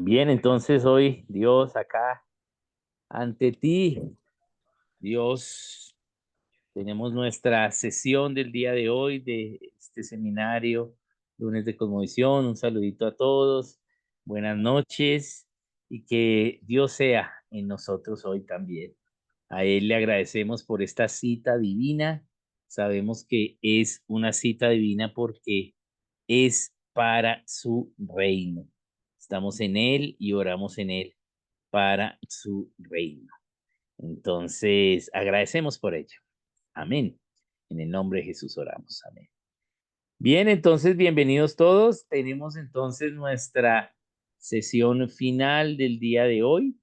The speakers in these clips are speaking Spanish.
Bien, entonces hoy Dios acá ante ti, Dios, tenemos nuestra sesión del día de hoy de este seminario, lunes de Cosmovisión. Un saludito a todos, buenas noches y que Dios sea en nosotros hoy también. A Él le agradecemos por esta cita divina. Sabemos que es una cita divina porque es para su reino. Estamos en Él y oramos en Él para su reino. Entonces, agradecemos por ello. Amén. En el nombre de Jesús oramos. Amén. Bien, entonces, bienvenidos todos. Tenemos entonces nuestra sesión final del día de hoy,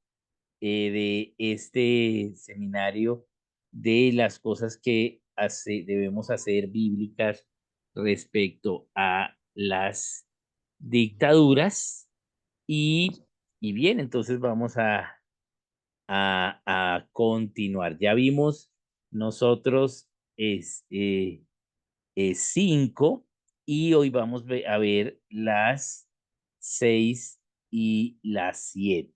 de este seminario de las cosas que debemos hacer bíblicas respecto a las dictaduras. Y bien, entonces vamos a continuar. Ya vimos nosotros es, 5 y hoy vamos a ver las 6 y las 7.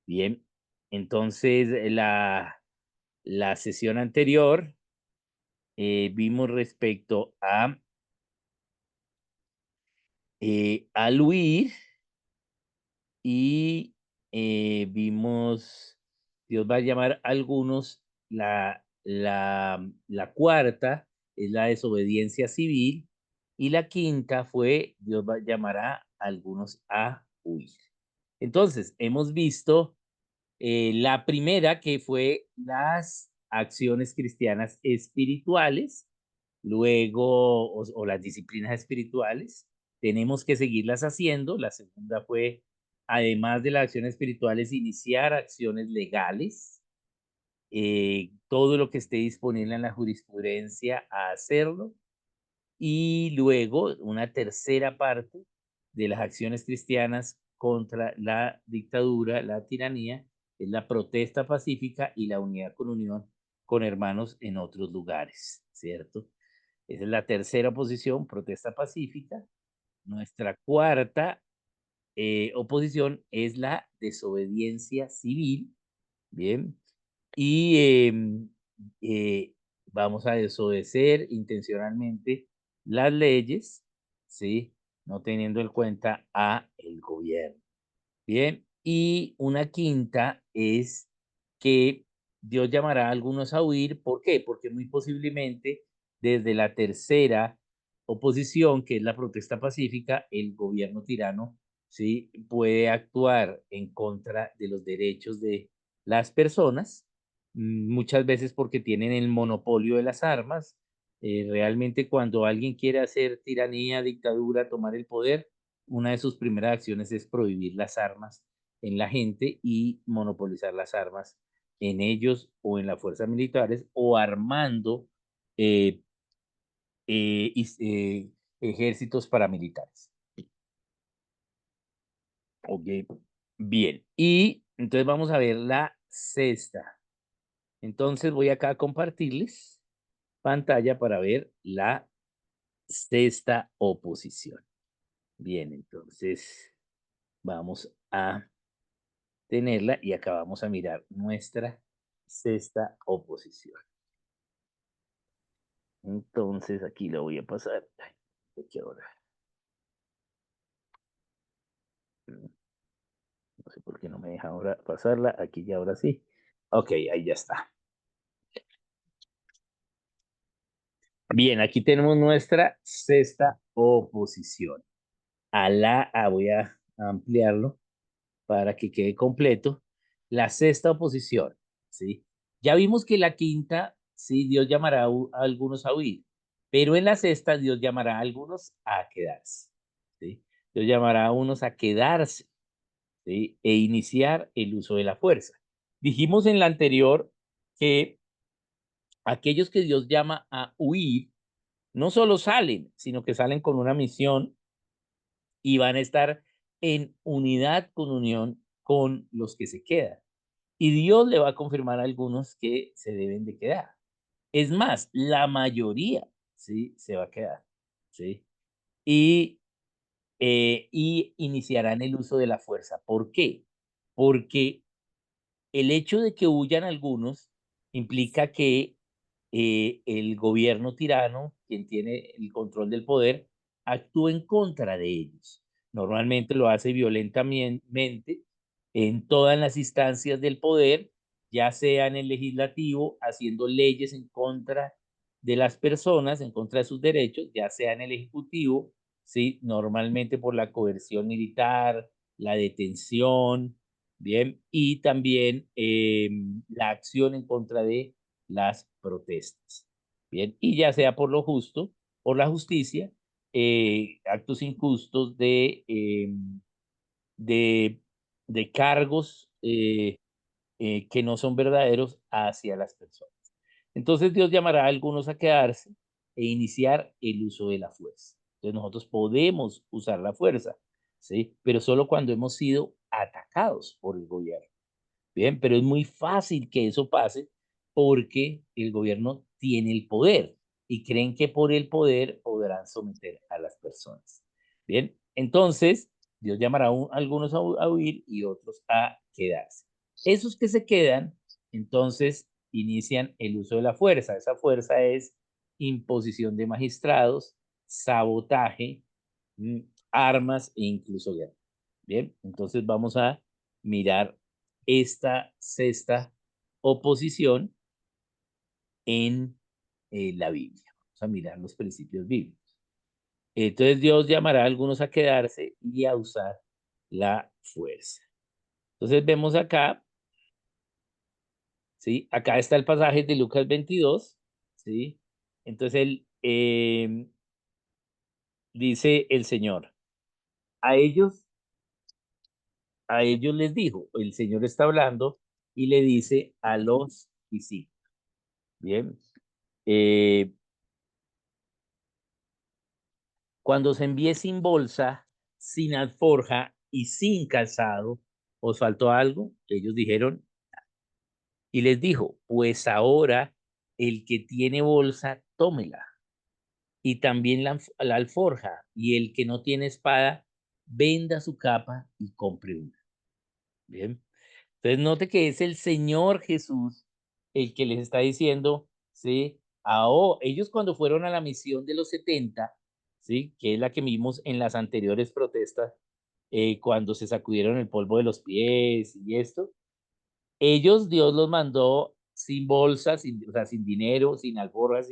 Bien, entonces la sesión anterior vimos respecto al huir y vimos, Dios va a llamar a algunos, la cuarta es la desobediencia civil y la quinta fue, Dios va a llamar a algunos a huir. Entonces, hemos visto la primera que fue las acciones cristianas espirituales, luego, o las disciplinas espirituales, tenemos que seguirlas haciendo. La segunda fue, además de las acciones espirituales, iniciar acciones legales, todo lo que esté disponible en la jurisprudencia a hacerlo. Y luego una tercera parte de las acciones cristianas contra la dictadura, la tiranía, es la protesta pacífica y la unidad con unión con hermanos en otros lugares, ¿cierto? Esa es la tercera oposición, protesta pacífica. Nuestra cuarta oposición es la desobediencia civil, ¿bien? Y eh, vamos a desobedecer intencionalmente las leyes, ¿sí? No teniendo en cuenta a el gobierno. Bien, y una quinta es que Dios llamará a algunos a huir. ¿Por qué? Porque muy posiblemente desde la tercera oposición, que es la protesta pacífica, el gobierno tirano, ¿sí? Puede actuar en contra de los derechos de las personas, muchas veces porque tienen el monopolio de las armas. Realmente cuando alguien quiere hacer tiranía, dictadura, tomar el poder, una de sus primeras acciones es prohibir las armas en la gente y monopolizar las armas en ellos o en las fuerzas militares o armando eh, ejércitos paramilitares. Ok, bien. Y entonces vamos a ver la sexta. Entonces voy acá a compartirles pantalla para ver la sexta oposición. Bien, entonces vamos a tenerla y acá vamos a mirar nuestra sexta oposición. Entonces aquí la voy a pasar. Ay, aquí ahora. No sé por qué no me deja ahora pasarla. Aquí ya ahora sí. Ok, ahí ya está. Bien, aquí tenemos nuestra sexta oposición. Voy a ampliarlo para que quede completo. La sexta oposición, ¿sí? Ya vimos que la quinta, sí, Dios llamará a algunos a huir, pero en la sexta Dios llamará a algunos a quedarse, ¿sí? Dios llamará a unos a quedarse, ¿sí? E iniciar el uso de la fuerza. Dijimos en la anterior que aquellos que Dios llama a huir no solo salen, sino que salen con una misión y van a estar en unidad con unión con los que se quedan. Y Dios le va a confirmar a algunos que se deben de quedar. Es más, la mayoría, ¿sí? Se va a quedar, ¿sí? Y y iniciarán el uso de la fuerza. ¿Por qué? Porque el hecho de que huyan algunos implica que el gobierno tirano, quien tiene el control del poder, actúa en contra de ellos. Normalmente lo hace violentamente en todas las instancias del poder, ya sea en el legislativo, haciendo leyes en contra de las personas, en contra de sus derechos, ya sea en el ejecutivo, ¿sí? Normalmente por la coerción militar, la detención, bien, y también la acción en contra de las protestas. Bien, y ya sea por lo justo, por la justicia, actos injustos de, de cargos que no son verdaderos hacia las personas. Entonces Dios llamará a algunos a quedarse e iniciar el uso de la fuerza. Entonces nosotros podemos usar la fuerza, ¿sí? Pero solo cuando hemos sido atacados por el gobierno. Bien, pero es muy fácil que eso pase porque el gobierno tiene el poder y creen que por el poder podrán someter a las personas. Bien, entonces Dios llamará a algunos a huir y otros a quedarse. Esos que se quedan, entonces inician el uso de la fuerza. Esa fuerza es imposición de magistrados, sabotaje, mm, armas e incluso guerra. Bien, entonces vamos a mirar esta sexta oposición en la Biblia. Vamos a mirar los principios bíblicos. Entonces Dios llamará a algunos a quedarse y a usar la fuerza. Entonces vemos acá, ¿sí? Acá está el pasaje de Lucas 22, ¿sí? Entonces él, dice el Señor, a ellos, a ellos les dijo, el Señor está hablando y le dice a los discípulos, ¿bien? Eh, Cuando se envíe sin bolsa, sin alforja y sin calzado, ¿os faltó algo? Ellos dijeron, y les dijo, pues ahora el que tiene bolsa, tómela, y también la alforja, y el que no tiene espada, venda su capa y compre una. Bien. Entonces note que es el Señor Jesús el que les está diciendo, ¿sí? Ellos cuando fueron a la misión de los 70, ¿sí? Que es la que vimos en las anteriores protestas, cuando se sacudieron el polvo de los pies y esto, ellos Dios los mandó sin bolsas, o sea, sin dinero, sin alforjas,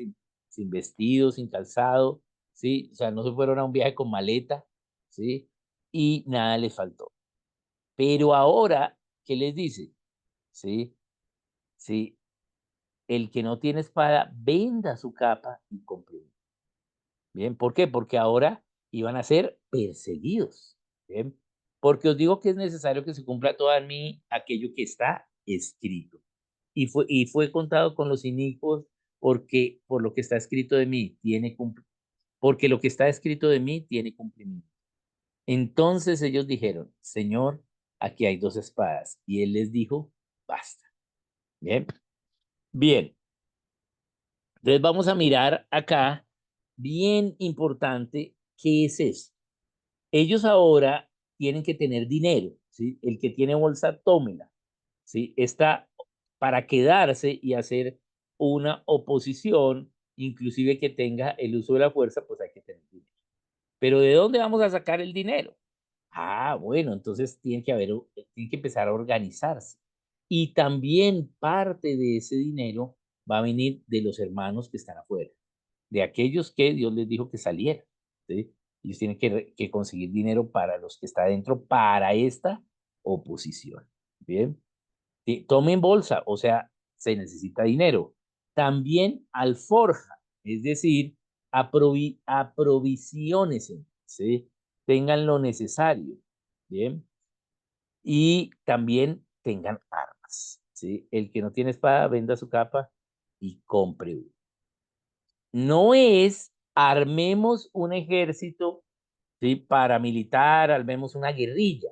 sin vestido, sin calzado, ¿sí? O sea, no se fueron a un viaje con maleta, ¿sí? Y nada les faltó. Pero ahora, ¿qué les dice? Sí, sí, el que no tiene espada, venda su capa y compre una. Bien, ¿por qué? Porque ahora iban a ser perseguidos. Bien, porque os digo que es necesario que se cumpla todo en mí aquello que está escrito. Y fue contado con los inicuos porque por lo que está escrito de mí porque lo que está escrito de mí tiene cumplimiento. Entonces ellos dijeron, Señor, aquí hay dos espadas. Y él les dijo, basta. Bien, bien. Entonces vamos a mirar acá, bien importante, ¿qué es eso? Ellos ahora tienen que tener dinero, ¿sí? El que tiene bolsa, tómela, ¿sí? Está para quedarse y hacer una oposición, inclusive que tenga el uso de la fuerza, pues hay que tener dinero. Pero ¿de dónde vamos a sacar el dinero? Bueno, entonces tiene que empezar a organizarse. Y también parte de ese dinero va a venir de los hermanos que están afuera, de aquellos que Dios les dijo que salieran, ¿sí? Ellos tienen que conseguir dinero para los que está adentro, para esta oposición. Bien, tomen bolsa, o sea, se necesita dinero. También alforja, es decir, aprovisionense, ¿sí? Tengan lo necesario, ¿bien? Y también tengan armas, ¿sí? El que no tiene espada, venda su capa y compre una. No es armemos un ejército, ¿sí? Paramilitar, armemos una guerrilla,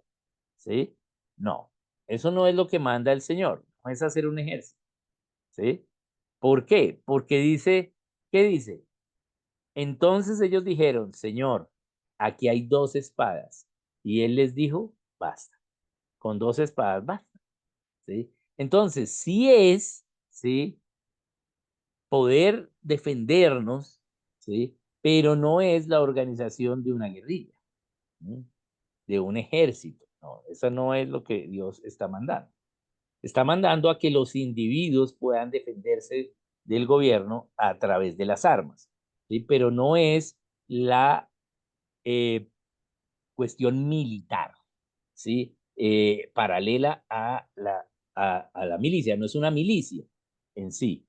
¿sí? No, eso no es lo que manda el Señor, no es hacer un ejército, ¿sí? ¿Por qué? Porque dice, ¿qué dice? Entonces ellos dijeron, Señor, aquí hay 2 espadas. Y él les dijo, basta, con 2 espadas basta, ¿sí? Entonces, sí es, ¿sí? Poder defendernos, ¿sí? Pero no es la organización de una guerrilla, ¿no? De un ejército, no, eso no es lo que Dios está mandando. Está mandando a que los individuos puedan defenderse del gobierno a través de las armas, ¿sí? Pero no es la eh, cuestión militar, ¿sí? Paralela a la milicia, no es una milicia en sí,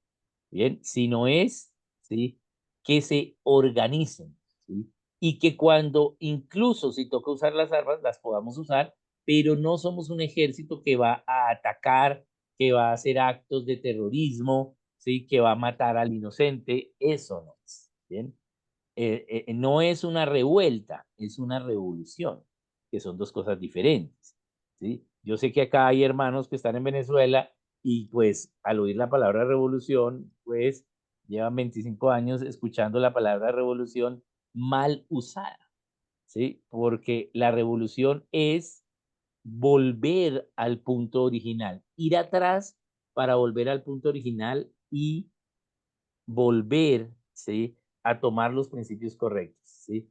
¿bien? Sino es, ¿sí? Que se organicen, ¿sí? Y que cuando, incluso si toca usar las armas, las podamos usar, pero no somos un ejército que va a atacar, que va a hacer actos de terrorismo, ¿sí? Que va a matar al inocente, eso no es, ¿bien? No es una revuelta, es una revolución, que son dos cosas diferentes, ¿sí? Yo sé que acá hay hermanos que están en Venezuela y pues al oír la palabra revolución, pues llevan 25 años escuchando la palabra revolución mal usada, ¿sí? Porque la revolución es volver al punto original, ir atrás para volver al punto original y volver, ¿sí? A tomar los principios correctos, ¿sí?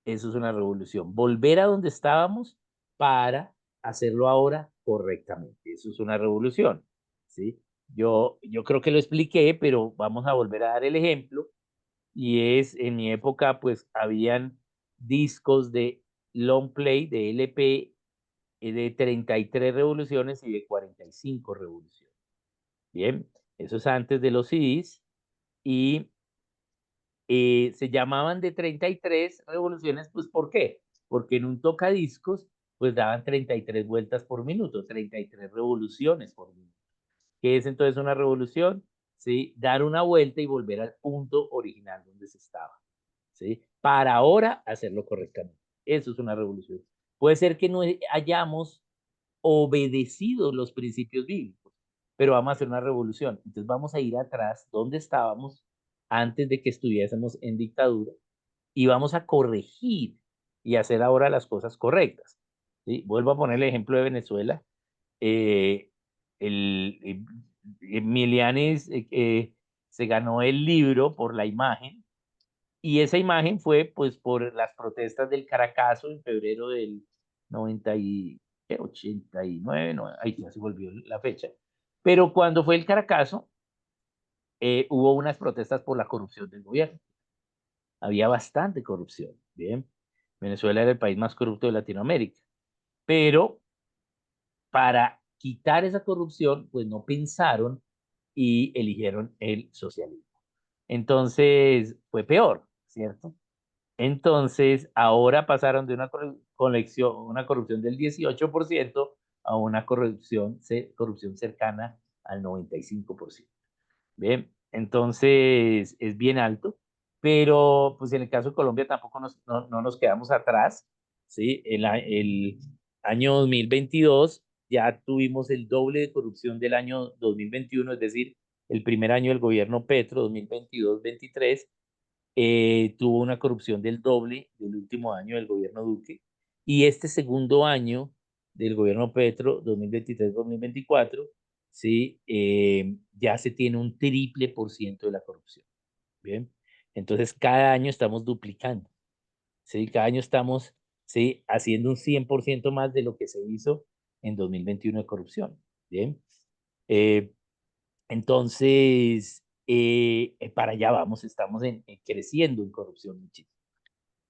Eso es una revolución. Volver a donde estábamos para hacerlo ahora correctamente. Eso es una revolución, ¿sí? Yo creo que lo expliqué, pero vamos a volver a dar el ejemplo. Y es, en mi época, pues, habían discos de long play, de LP, de 33 revoluciones y de 45 revoluciones. Bien, eso es antes de los CDs. Y se llamaban de 33 revoluciones, pues, ¿por qué? Porque en un tocadiscos, pues, daban 33 vueltas por minuto, 33 revoluciones por minuto. ¿Qué es entonces una revolución? ¿Sí? Dar una vuelta y volver al punto original donde se estaba, ¿sí? Para ahora hacerlo correctamente. Eso es una revolución. Puede ser que no hayamos obedecido los principios bíblicos, pero vamos a hacer una revolución. Entonces vamos a ir atrás donde estábamos antes de que estuviésemos en dictadura y vamos a corregir y hacer ahora las cosas correctas, ¿sí? Vuelvo a poner el ejemplo de Venezuela. Eh, Milianes se ganó el libro por la imagen y esa imagen fue pues por las protestas del Caracazo en febrero del 90 y, ¿qué? 89, no, ahí ya se volvió la fecha. Pero cuando fue el Caracazo, hubo unas protestas por la corrupción del gobierno. Había bastante corrupción, ¿bien? Venezuela era el país más corrupto de Latinoamérica. Pero para quitar esa corrupción, pues no pensaron y eligieron el socialismo. Entonces fue peor, ¿cierto? Entonces ahora pasaron de una corrupción del 18% a una corrupción cercana al 95%. Bien, entonces es bien alto, pero pues en el caso de Colombia tampoco no nos quedamos atrás, ¿sí? El año 2022 ya tuvimos el doble de corrupción del año 2021, es decir, el primer año del gobierno Petro, 2022-23, tuvo una corrupción del doble del último año del gobierno Duque, y este segundo año del gobierno Petro, 2023-2024, ¿sí? Ya se tiene un triple por ciento de la corrupción, ¿bien? Entonces, cada año estamos duplicando, ¿sí? Cada año estamos, ¿sí? Haciendo un 100% más de lo que se hizo en 2021 de corrupción, ¿bien? Eh, entonces, para allá vamos, estamos creciendo en corrupción muchísimo.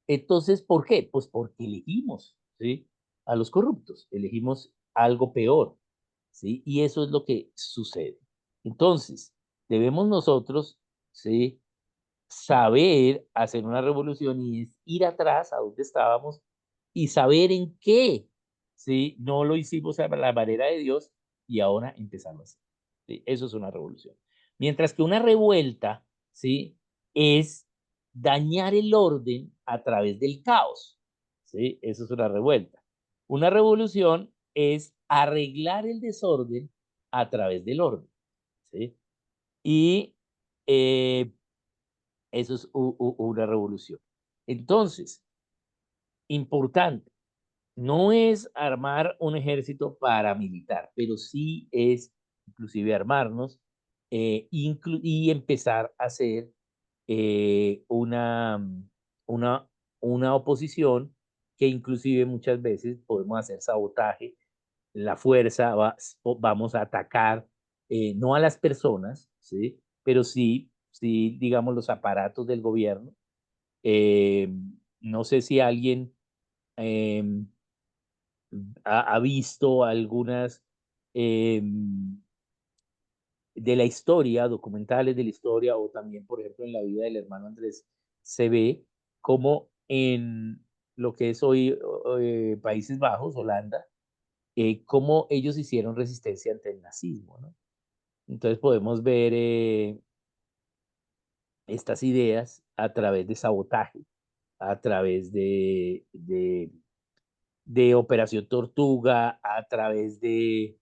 Entonces, ¿por qué? Pues porque elegimos, ¿sí? A los corruptos, elegimos algo peor, ¿sí? Y eso es lo que sucede. Entonces, debemos nosotros, ¿sí? Saber hacer una revolución y es ir atrás a donde estábamos y saber en qué, ¿sí? No lo hicimos a la manera de Dios y ahora empezamos a hacer, ¿sí? Eso es una revolución. Mientras que una revuelta, ¿sí? Es dañar el orden a través del caos, ¿sí? Eso es una revuelta. Una revolución es arreglar el desorden a través del orden, ¿sí? Y eh, eso es una revolución. Entonces, importante, no es armar un ejército paramilitar, pero sí es inclusive armarnos y empezar a hacer una, una oposición que inclusive muchas veces podemos hacer sabotaje, la fuerza, vamos a atacar no a las personas, ¿sí? Pero sí, digamos, los aparatos del gobierno. Eh, no sé si alguien em, ha visto algunas de la historia, documentales de la historia, o también, por ejemplo, en la vida del hermano Andrés, se ve como en lo que es hoy Países Bajos, Holanda, cómo ellos hicieron resistencia ante el nazismo, ¿no? Entonces podemos ver estas ideas a través de sabotaje, a través de Operación Tortuga, a través de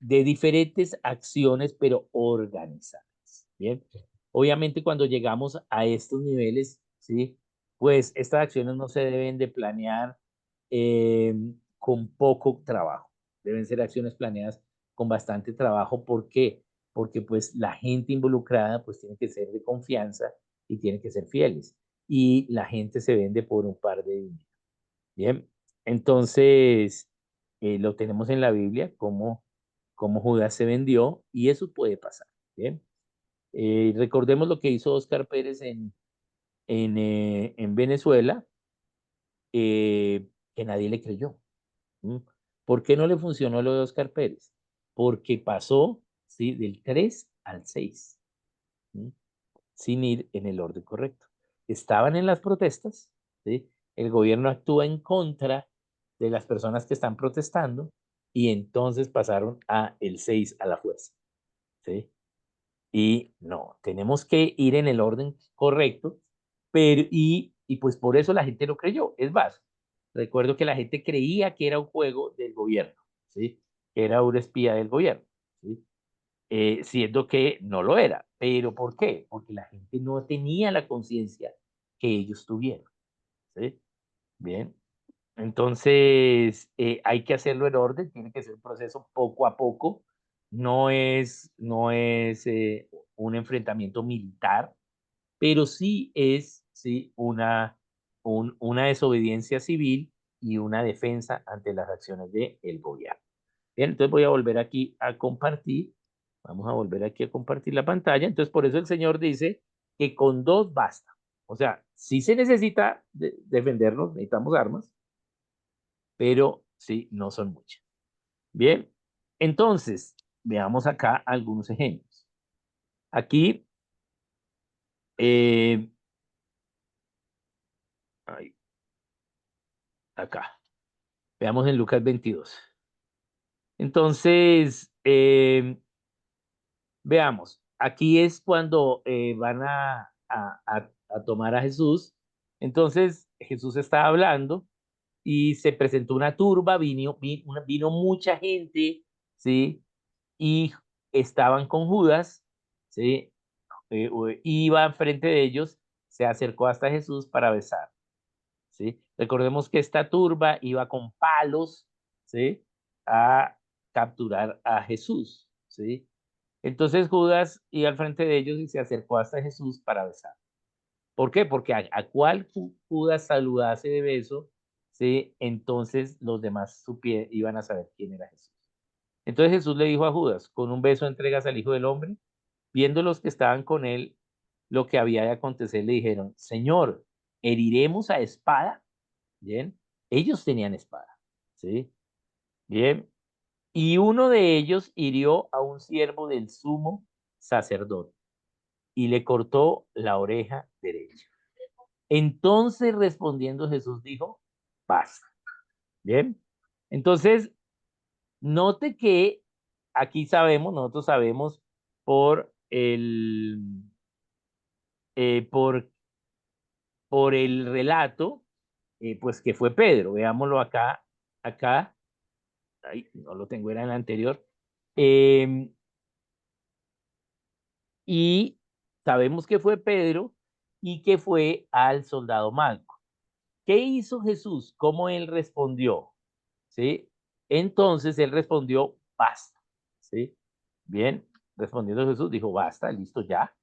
diferentes acciones, pero organizadas, ¿bien? Obviamente, cuando llegamos a estos niveles, ¿sí? Pues estas acciones no se deben de planear eh, con poco trabajo. Deben ser acciones planeadas con bastante trabajo. ¿Por qué? Porque pues la gente involucrada pues tiene que ser de confianza y tiene que ser fieles. Y la gente se vende por un par de dinero. Bien, entonces lo tenemos en la Biblia, como Judas se vendió, y eso puede pasar. Bien, recordemos lo que hizo Oscar Pérez en Venezuela, que nadie le creyó. ¿M? ¿Por qué no le funcionó lo de Oscar Pérez? Porque pasó, ¿sí? Del 3 al 6. ¿M? Sin ir en el orden correcto. Estaban en las protestas, ¿sí? El gobierno actúa en contra de las personas que están protestando y entonces pasaron a el 6 a la fuerza, ¿sí? Y no, tenemos que ir en el orden correcto, pero y pues por eso la gente no creyó. Es más, recuerdo que la gente creía que era un juego del gobierno, ¿sí? Que era un espía del gobierno, ¿sí? Siendo que no lo era. ¿Pero por qué? Porque la gente no tenía la conciencia que ellos tuvieron, ¿sí? Bien, entonces hay que hacerlo en orden, tiene que ser un proceso poco a poco, no es un enfrentamiento militar, pero sí, una desobediencia civil y una defensa ante las acciones del gobierno. Bien, entonces voy a volver aquí a compartir. Vamos a volver aquí a compartir la pantalla. Entonces, por eso el Señor dice que con dos basta. O sea, sí se necesita defendernos, necesitamos armas, pero sí, no son muchas. Bien, entonces, veamos acá algunos ejemplos. Aquí, eh, ay, acá, veamos en Lucas 22. Entonces, veamos, aquí es cuando van a tomar a Jesús. Entonces Jesús está hablando y se presentó una turba, vino mucha gente, ¿sí? Y estaban con Judas, ¿sí? Iba frente de ellos, se acercó hasta Jesús para besar, ¿sí? Recordemos que esta turba iba con palos, ¿sí? A capturar a Jesús, ¿sí? Entonces Judas iba al frente de ellos y se acercó hasta Jesús para besar. ¿Por qué? Porque a cual Judas saludase de beso, ¿sí? Entonces los demás iban a saber quién era Jesús. Entonces Jesús le dijo a Judas, con un beso entregas al Hijo del Hombre. Viendo los que estaban con él lo que había de acontecer, le dijeron, Señor, ¿heriremos a espada? Bien, ellos tenían espada, ¿sí? Bien, y uno de ellos hirió a un siervo del sumo sacerdote y le cortó la oreja derecha. Entonces respondiendo Jesús dijo, basta. Bien, entonces note que aquí nosotros sabemos por eh, por, por el relato, pues que fue Pedro. Veámoslo acá, ay, no lo tengo, era en el anterior. Eh, y sabemos que fue Pedro y que fue al soldado Malco. ¿Qué hizo Jesús? ¿Cómo él respondió? ¿Sí? Entonces él respondió, basta. ¿Sí? Bien, respondiendo Jesús, dijo, basta, listo ya.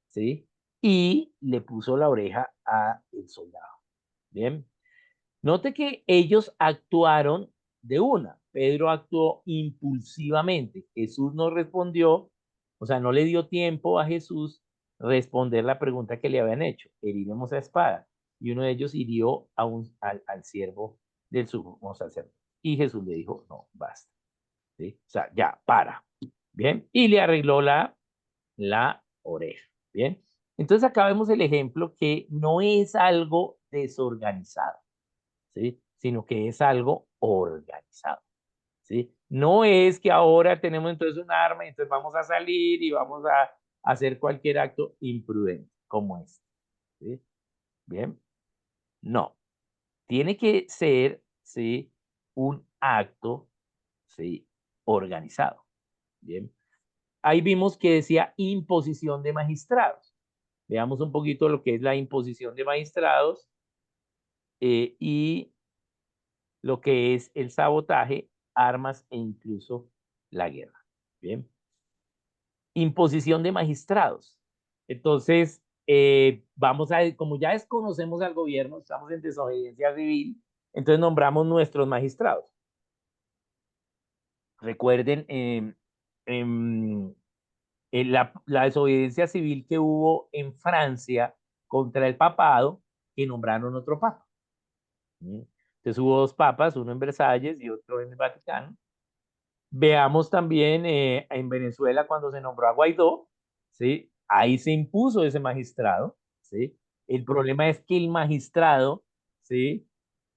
¿Sí? Y le puso la oreja a el soldado. Bien. Note que ellos actuaron de una. Pedro actuó impulsivamente. Jesús no respondió, o sea, no le dio tiempo a Jesús responder la pregunta que le habían hecho. Heriremos a espada. Y uno de ellos hirió al siervo del sumo sacerdote. Y Jesús le dijo, no, basta. ¿Sí? O sea, ya, para. Bien. Y le arregló la oreja. Bien. Entonces acá vemos el ejemplo que no es algo desorganizado. ¿Sí? Sino que es algo organizado, ¿sí? No es que ahora tenemos entonces un arma y entonces vamos a salir y vamos a hacer cualquier acto imprudente como este, ¿sí? Bien, no, tiene que ser, ¿sí? Un acto, ¿sí? Organizado, bien. Ahí vimos que decía imposición de magistrados. Veamos un poquito lo que es la imposición de magistrados y lo que es el sabotaje, armas e incluso la guerra. Bien. Imposición de magistrados. Entonces, vamos a, como ya desconocemos al gobierno, estamos en desobediencia civil, entonces nombramos nuestros magistrados. Recuerden en la desobediencia civil que hubo en Francia contra el papado, que nombraron otro papa. ¿Sí? Entonces hubo dos papas, uno en Versalles y otro en el Vaticano. Veamos también en Venezuela cuando se nombró a Guaidó, ¿sí? Ahí se impuso ese magistrado, ¿sí? El problema es que el magistrado, ¿sí?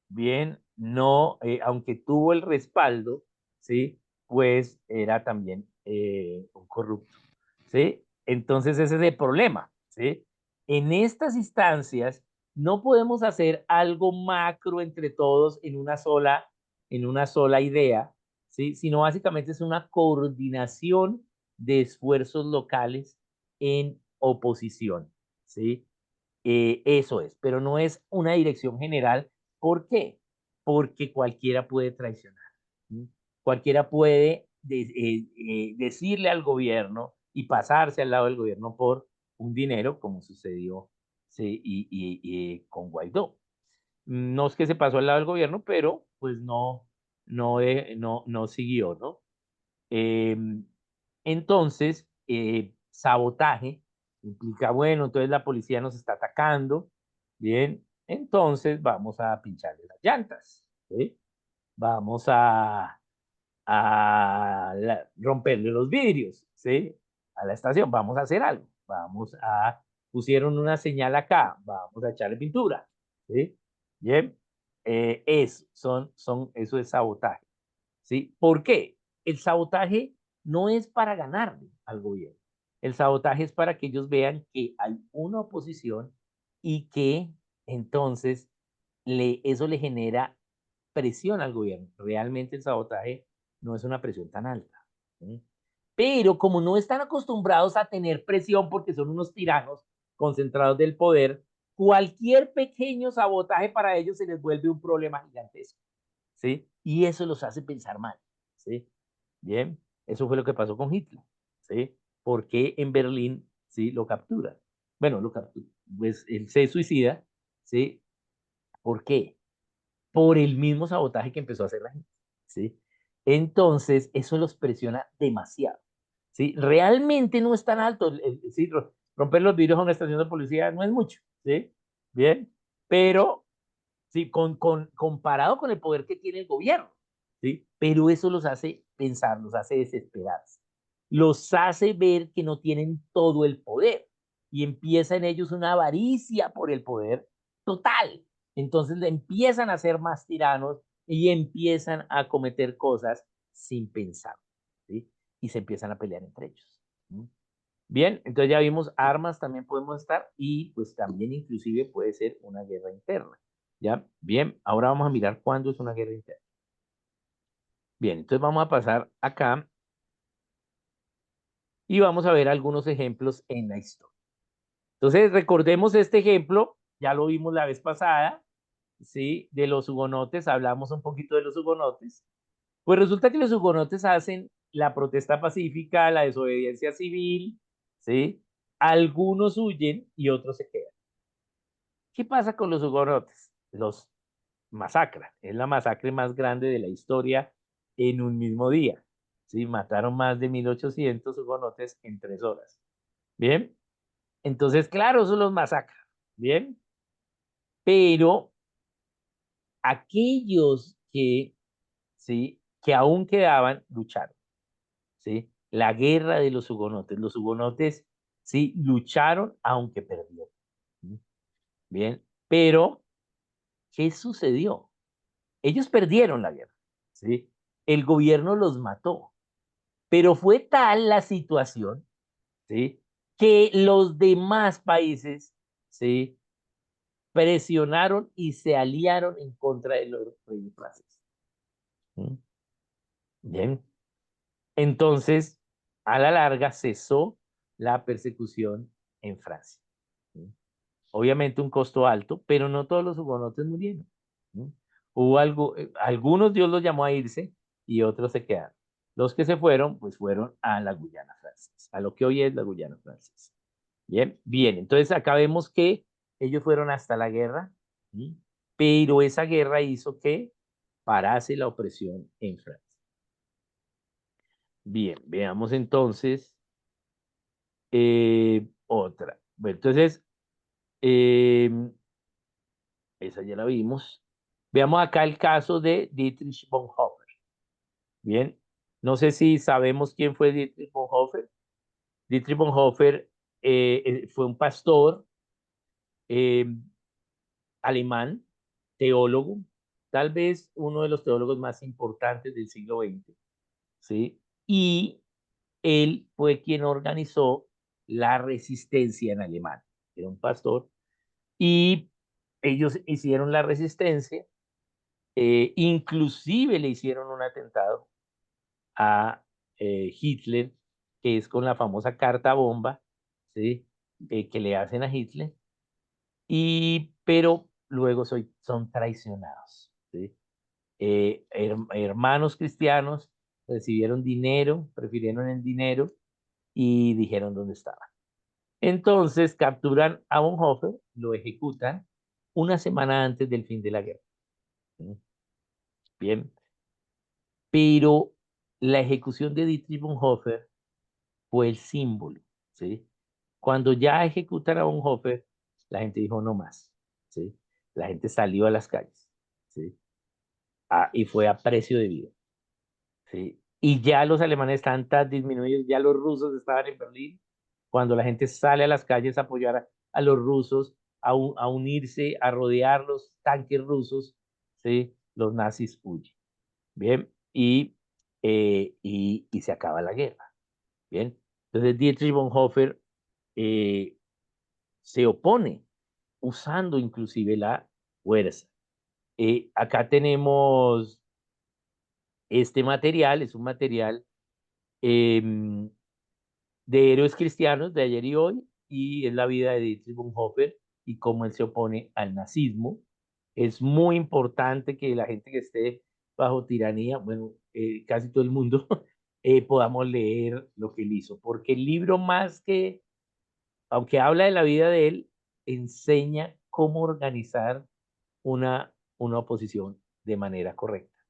Bien, no, aunque tuvo el respaldo, ¿sí? Pues era también un corrupto, ¿sí? Entonces ese es el problema, ¿sí? En estas instancias no podemos hacer algo macro entre todos en una sola idea, ¿sí? Sino básicamente es una coordinación de esfuerzos locales en oposición, ¿sí? Eso es, pero no es una dirección general. ¿Por qué? Porque cualquiera puede traicionar. ¿Sí? Cualquiera puede decirle al gobierno y pasarse al lado del gobierno por un dinero, como sucedió sí, con Guaidó. No es que se pasó al lado del gobierno, pero pues no siguió, ¿no? Eh, entonces, sabotaje implica, bueno, entonces la policía nos está atacando, bien, entonces vamos a pincharle las llantas, ¿sí? Vamos a romperle los vidrios, ¿sí? A la estación, vamos a hacer algo, pusieron una señal acá, vamos a echarle pintura, ¿sí? Bien, eso es sabotaje. ¿Sí? ¿Por qué? El sabotaje no es para ganarle al gobierno. El sabotaje es para que ellos vean que hay una oposición y que entonces eso le genera presión al gobierno. Realmente el sabotaje no es una presión tan alta. ¿Sí? Pero como no están acostumbrados a tener presión porque son unos tiranos concentrados del poder, cualquier pequeño sabotaje para ellos se les vuelve un problema gigantesco. ¿Sí? Y eso los hace pensar mal, ¿sí? Bien, eso fue lo que pasó con Hitler, ¿sí? Porque en Berlín, ¿sí? Lo captura. Bueno, lo captura, pues él se suicida, ¿sí? ¿Por qué? Por el mismo sabotaje que empezó a hacer la gente, ¿sí? Entonces, eso los presiona demasiado, ¿sí? Realmente no es tan alto, ¿sí? Romper los vidrios a una estación de policía no es mucho, ¿sí? Bien, pero ¿sí? Comparado con el poder que tiene el gobierno, ¿sí? Pero eso los hace pensar, los hace desesperarse, los hace ver que no tienen todo el poder y empieza en ellos una avaricia por el poder total. Entonces le empiezan a ser más tiranos y empiezan a cometer cosas sin pensar, ¿sí? Y se empiezan a pelear entre ellos. ¿Sí? Bien, entonces ya vimos armas también podemos estar y pues también inclusive puede ser una guerra interna. ¿Ya? Bien, ahora vamos a mirar cuándo es una guerra interna. Bien, entonces vamos a pasar acá y vamos a ver algunos ejemplos en la historia. Entonces recordemos este ejemplo, ya lo vimos la vez pasada, ¿sí? De los hugonotes, hablamos un poquito de los hugonotes. Pues resulta que los hugonotes hacen la protesta pacífica, la desobediencia civil, ¿sí? Algunos huyen y otros se quedan. ¿Qué pasa con los hugonotes? Los masacran. Es la masacre más grande de la historia en un mismo día. ¿Sí? Mataron más de 1800 hugonotes en 3 horas. ¿Bien? Entonces, claro, eso los masacra. ¿Bien? Pero aquellos que, ¿sí? Que aún quedaban, lucharon. ¿Sí? La guerra de los hugonotes. Los hugonotes, ¿sí? Lucharon aunque perdieron. ¿Sí? Bien, pero ¿qué sucedió? Ellos perdieron la guerra, ¿sí? El gobierno los mató, pero fue tal la situación, ¿sí? Que los demás países, ¿sí? Presionaron y se aliaron en contra de los reyes franceses. ¿Sí? Bien, entonces, a la larga cesó la persecución en Francia. ¿Sí? Obviamente un costo alto, pero no todos los hugonotes murieron. ¿Sí? Hubo algo, algunos Dios los llamó a irse y otros se quedaron. Los que se fueron, pues fueron a la Guyana Francesa, a lo que hoy es la Guyana Francesa. Bien, bien, entonces acá vemos que ellos fueron hasta la guerra, ¿sí? Pero esa guerra hizo que parase la opresión en Francia. Bien, veamos entonces otra. Bueno, entonces, eh, esa ya la vimos. Veamos acá el caso de Dietrich Bonhoeffer. Bien, no sé si sabemos quién fue Dietrich Bonhoeffer. Dietrich Bonhoeffer fue un pastor eh, alemán, teólogo, tal vez uno de los teólogos más importantes del siglo XX, ¿sí? Y él fue quien organizó la resistencia en Alemania. Era un pastor y ellos hicieron la resistencia, inclusive le hicieron un atentado a Hitler, que es con la famosa carta bomba, ¿sí? Que le hacen a Hitler, pero luego son traicionados, ¿sí? Hermanos cristianos recibieron dinero, prefirieron el dinero y dijeron dónde estaba. Entonces capturan a Bonhoeffer, lo ejecutan una semana antes del fin de la guerra. ¿Sí? Bien, pero la ejecución de Dietrich Bonhoeffer fue el símbolo, ¿sí? Cuando ya ejecutan a Bonhoeffer, la gente dijo no más, ¿sí? La gente salió a las calles, ¿sí? Y fue a precio de vida, ¿sí? Y ya los alemanes estaban tan disminuidos, ya los rusos estaban en Berlín, cuando la gente sale a las calles a apoyar a los rusos, a unirse, a rodear los tanques rusos, ¿sí? Los nazis huyen, ¿bien? Y se acaba la guerra. Bien, entonces Dietrich Bonhoeffer eh, se opone usando inclusive la fuerza. Acá tenemos este material, es un material em, de héroes cristianos de ayer y hoy, y es la vida de Dietrich Bonhoeffer y cómo él se opone al nazismo. Es muy importante que la gente que esté bajo tiranía, bueno, casi todo el mundo, podamos leer lo que él hizo, porque el libro más que aunque habla de la vida de él, enseña cómo organizar una oposición de manera correcta,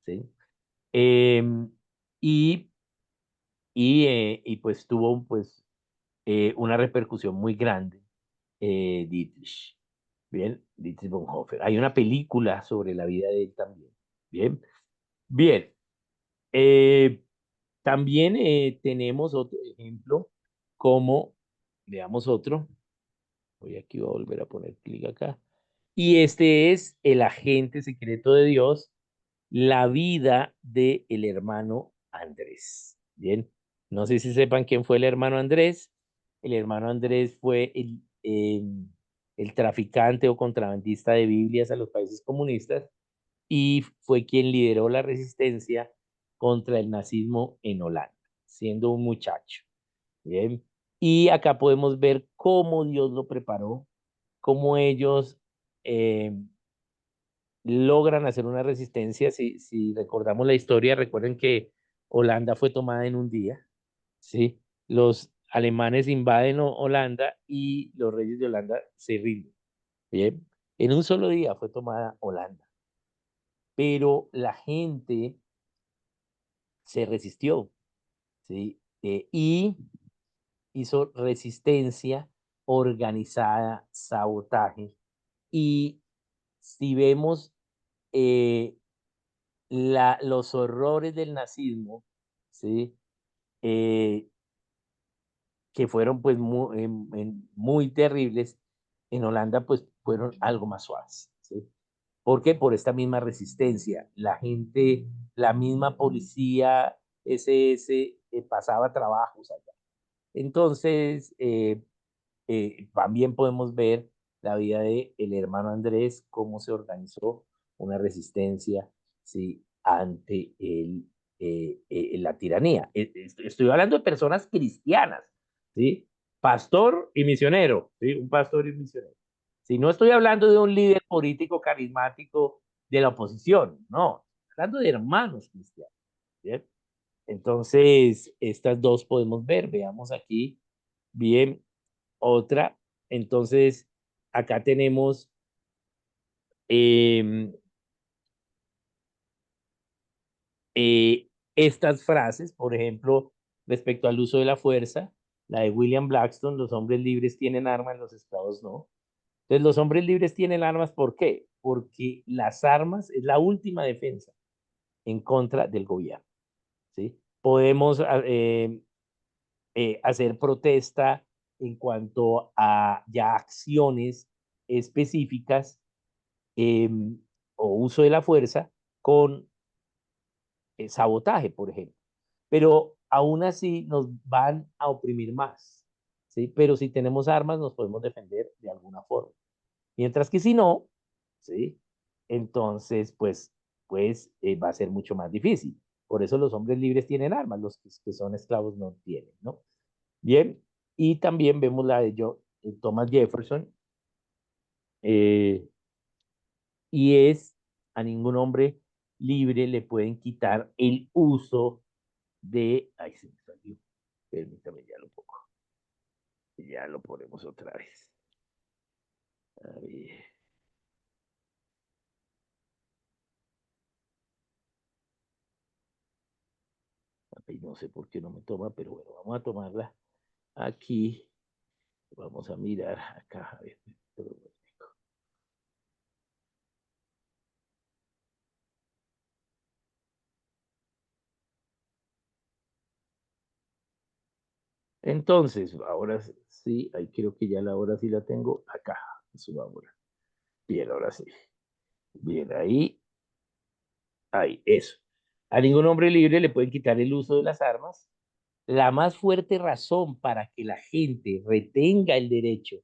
¿sí? Em, y, y pues tuvo pues una repercusión muy grande, Dietrich, ¿bien? Dietrich Bonhoeffer. Hay una película sobre la vida de él también, ¿bien? Bien. eh, También tenemos otro ejemplo como, veamos otro, voy aquí, voy a volver a poner clic acá. Y este es el agente secreto de Dios, la vida del hermano Andrés. Bien, no sé si sepan quién fue el hermano Andrés. El hermano Andrés fue el traficante o contrabandista de Biblias a los países comunistas y fue quien lideró la resistencia contra el nazismo en Holanda, siendo un muchacho. Bien, y acá podemos ver cómo Dios lo preparó, cómo ellos eh, logran hacer una resistencia. Si recordamos la historia, recuerden que Holanda fue tomada en un día, ¿sí? Los alemanes invaden Holanda y los reyes de Holanda se rinden, ¿bien? En un solo día fue tomada Holanda, pero la gente se resistió, ¿sí? Y hizo resistencia organizada, sabotaje. Y si vemos eh, los horrores del nazismo, ¿sí? Eh, que fueron pues muy terribles, en Holanda pues fueron algo más suaves, ¿sí? ¿Por qué? Por esta misma resistencia. La gente, la misma policía SS pasaba trabajos allá. Entonces, también podemos ver la vida de el hermano Andrés, cómo se organizó una resistencia, ¿sí? Ante la tiranía. Estoy hablando de personas cristianas, ¿sí? Pastor y misionero, ¿sí? Un pastor y un misionero. Si no estoy hablando de un líder político carismático de la oposición, no, estoy hablando de hermanos cristianos, ¿bien? Entonces, estas dos podemos ver, veamos aquí bien otra. Entonces, acá tenemos eh, estas frases, por ejemplo, respecto al uso de la fuerza, la de William Blackstone: los hombres libres tienen armas, los esclavos no. Entonces, los hombres libres tienen armas, ¿por qué? Porque las armas es la última defensa en contra del gobierno, ¿sí? Podemos hacer protesta en cuanto a ya acciones específicas, eh, o uso de la fuerza con sabotaje, por ejemplo. Pero aún así nos van a oprimir más, ¿sí? Pero si tenemos armas nos podemos defender de alguna forma. Mientras que si no, ¿sí? Entonces, pues va a ser mucho más difícil. Por eso los hombres libres tienen armas, los que son esclavos no tienen, ¿no? Bien, y también vemos la de Thomas Jefferson, eh, y es: a ningún hombre libre le pueden quitar el uso de, ay, se me salió, permítame, ya lo pongo, ya lo ponemos otra vez. A ver, ay, no sé por qué no me toma, pero bueno, vamos a tomarla aquí, vamos a mirar acá, a ver, entonces, ahora sí, ahí creo que ya la hora sí la tengo acá, su ahora. Bien, ahora sí. Bien, ahí, eso. A ningún hombre libre le pueden quitar el uso de las armas. La más fuerte razón para que la gente retenga el derecho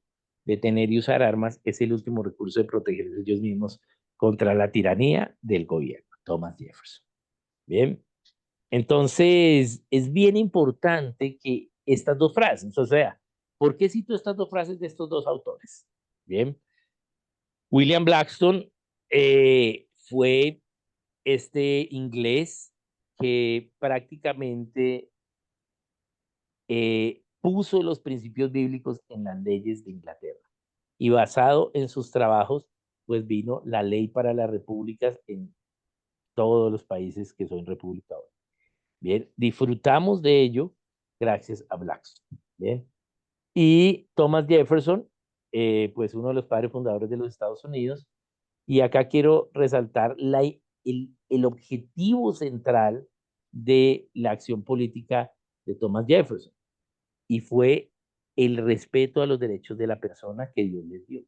de tener y usar armas es el último recurso de protegerse ellos mismos contra la tiranía del gobierno. Thomas Jefferson. Bien. Entonces, es bien importante que estas dos frases, o sea, ¿por qué cito estas dos frases de estos dos autores? Bien. William Blackstone fue este inglés que prácticamente puso los principios bíblicos en las leyes de Inglaterra. Y basado en sus trabajos, pues vino la ley para las repúblicas en todos los países que son república hoy. Bien, disfrutamos de ello gracias a Blackstone. Bien. Y Thomas Jefferson, pues uno de los padres fundadores de los Estados Unidos. Y acá quiero resaltar el objetivo central de la acción política de Thomas Jefferson, y fue el respeto a los derechos de la persona que Dios les dio,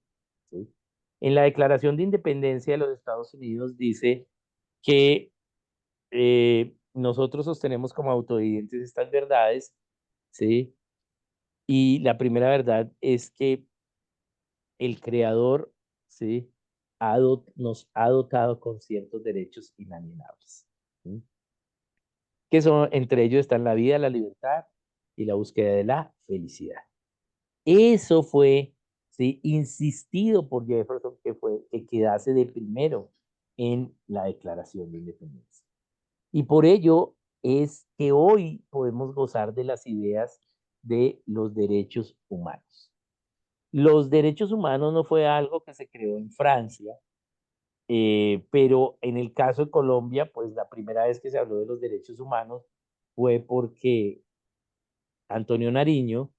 ¿sí? En la Declaración de Independencia de los Estados Unidos dice que nosotros sostenemos como autovidentes estas verdades, ¿sí? Y la primera verdad es que el Creador, ¿sí? Nos ha dotado con ciertos derechos inalienables, ¿sí? Que son, entre ellos están la vida, la libertad y la búsqueda de la felicidad. Eso fue, ¿sí? Insistido por Jefferson, que fue que quedase de primero en la Declaración de Independencia. Y por ello es que hoy podemos gozar de las ideas de los derechos humanos. Los derechos humanos no fue algo que se creó en Francia, pero en el caso de Colombia, pues la primera vez que se habló de los derechos humanos fue porque Antonio Nariño,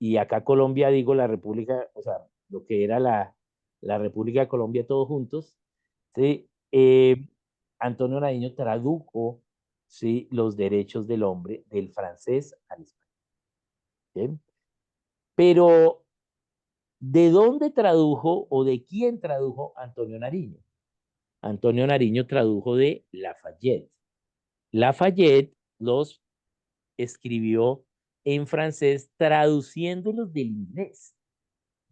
y acá Colombia, digo la República, o sea, lo que era la República de Colombia todos juntos, ¿sí? Antonio Nariño tradujo, ¿sí? Los derechos del hombre del francés al español. ¿Sí? Pero, ¿de dónde tradujo o de quién tradujo Antonio Nariño? Antonio Nariño tradujo de Lafayette. Lafayette los escribió en francés traduciéndolos del inglés,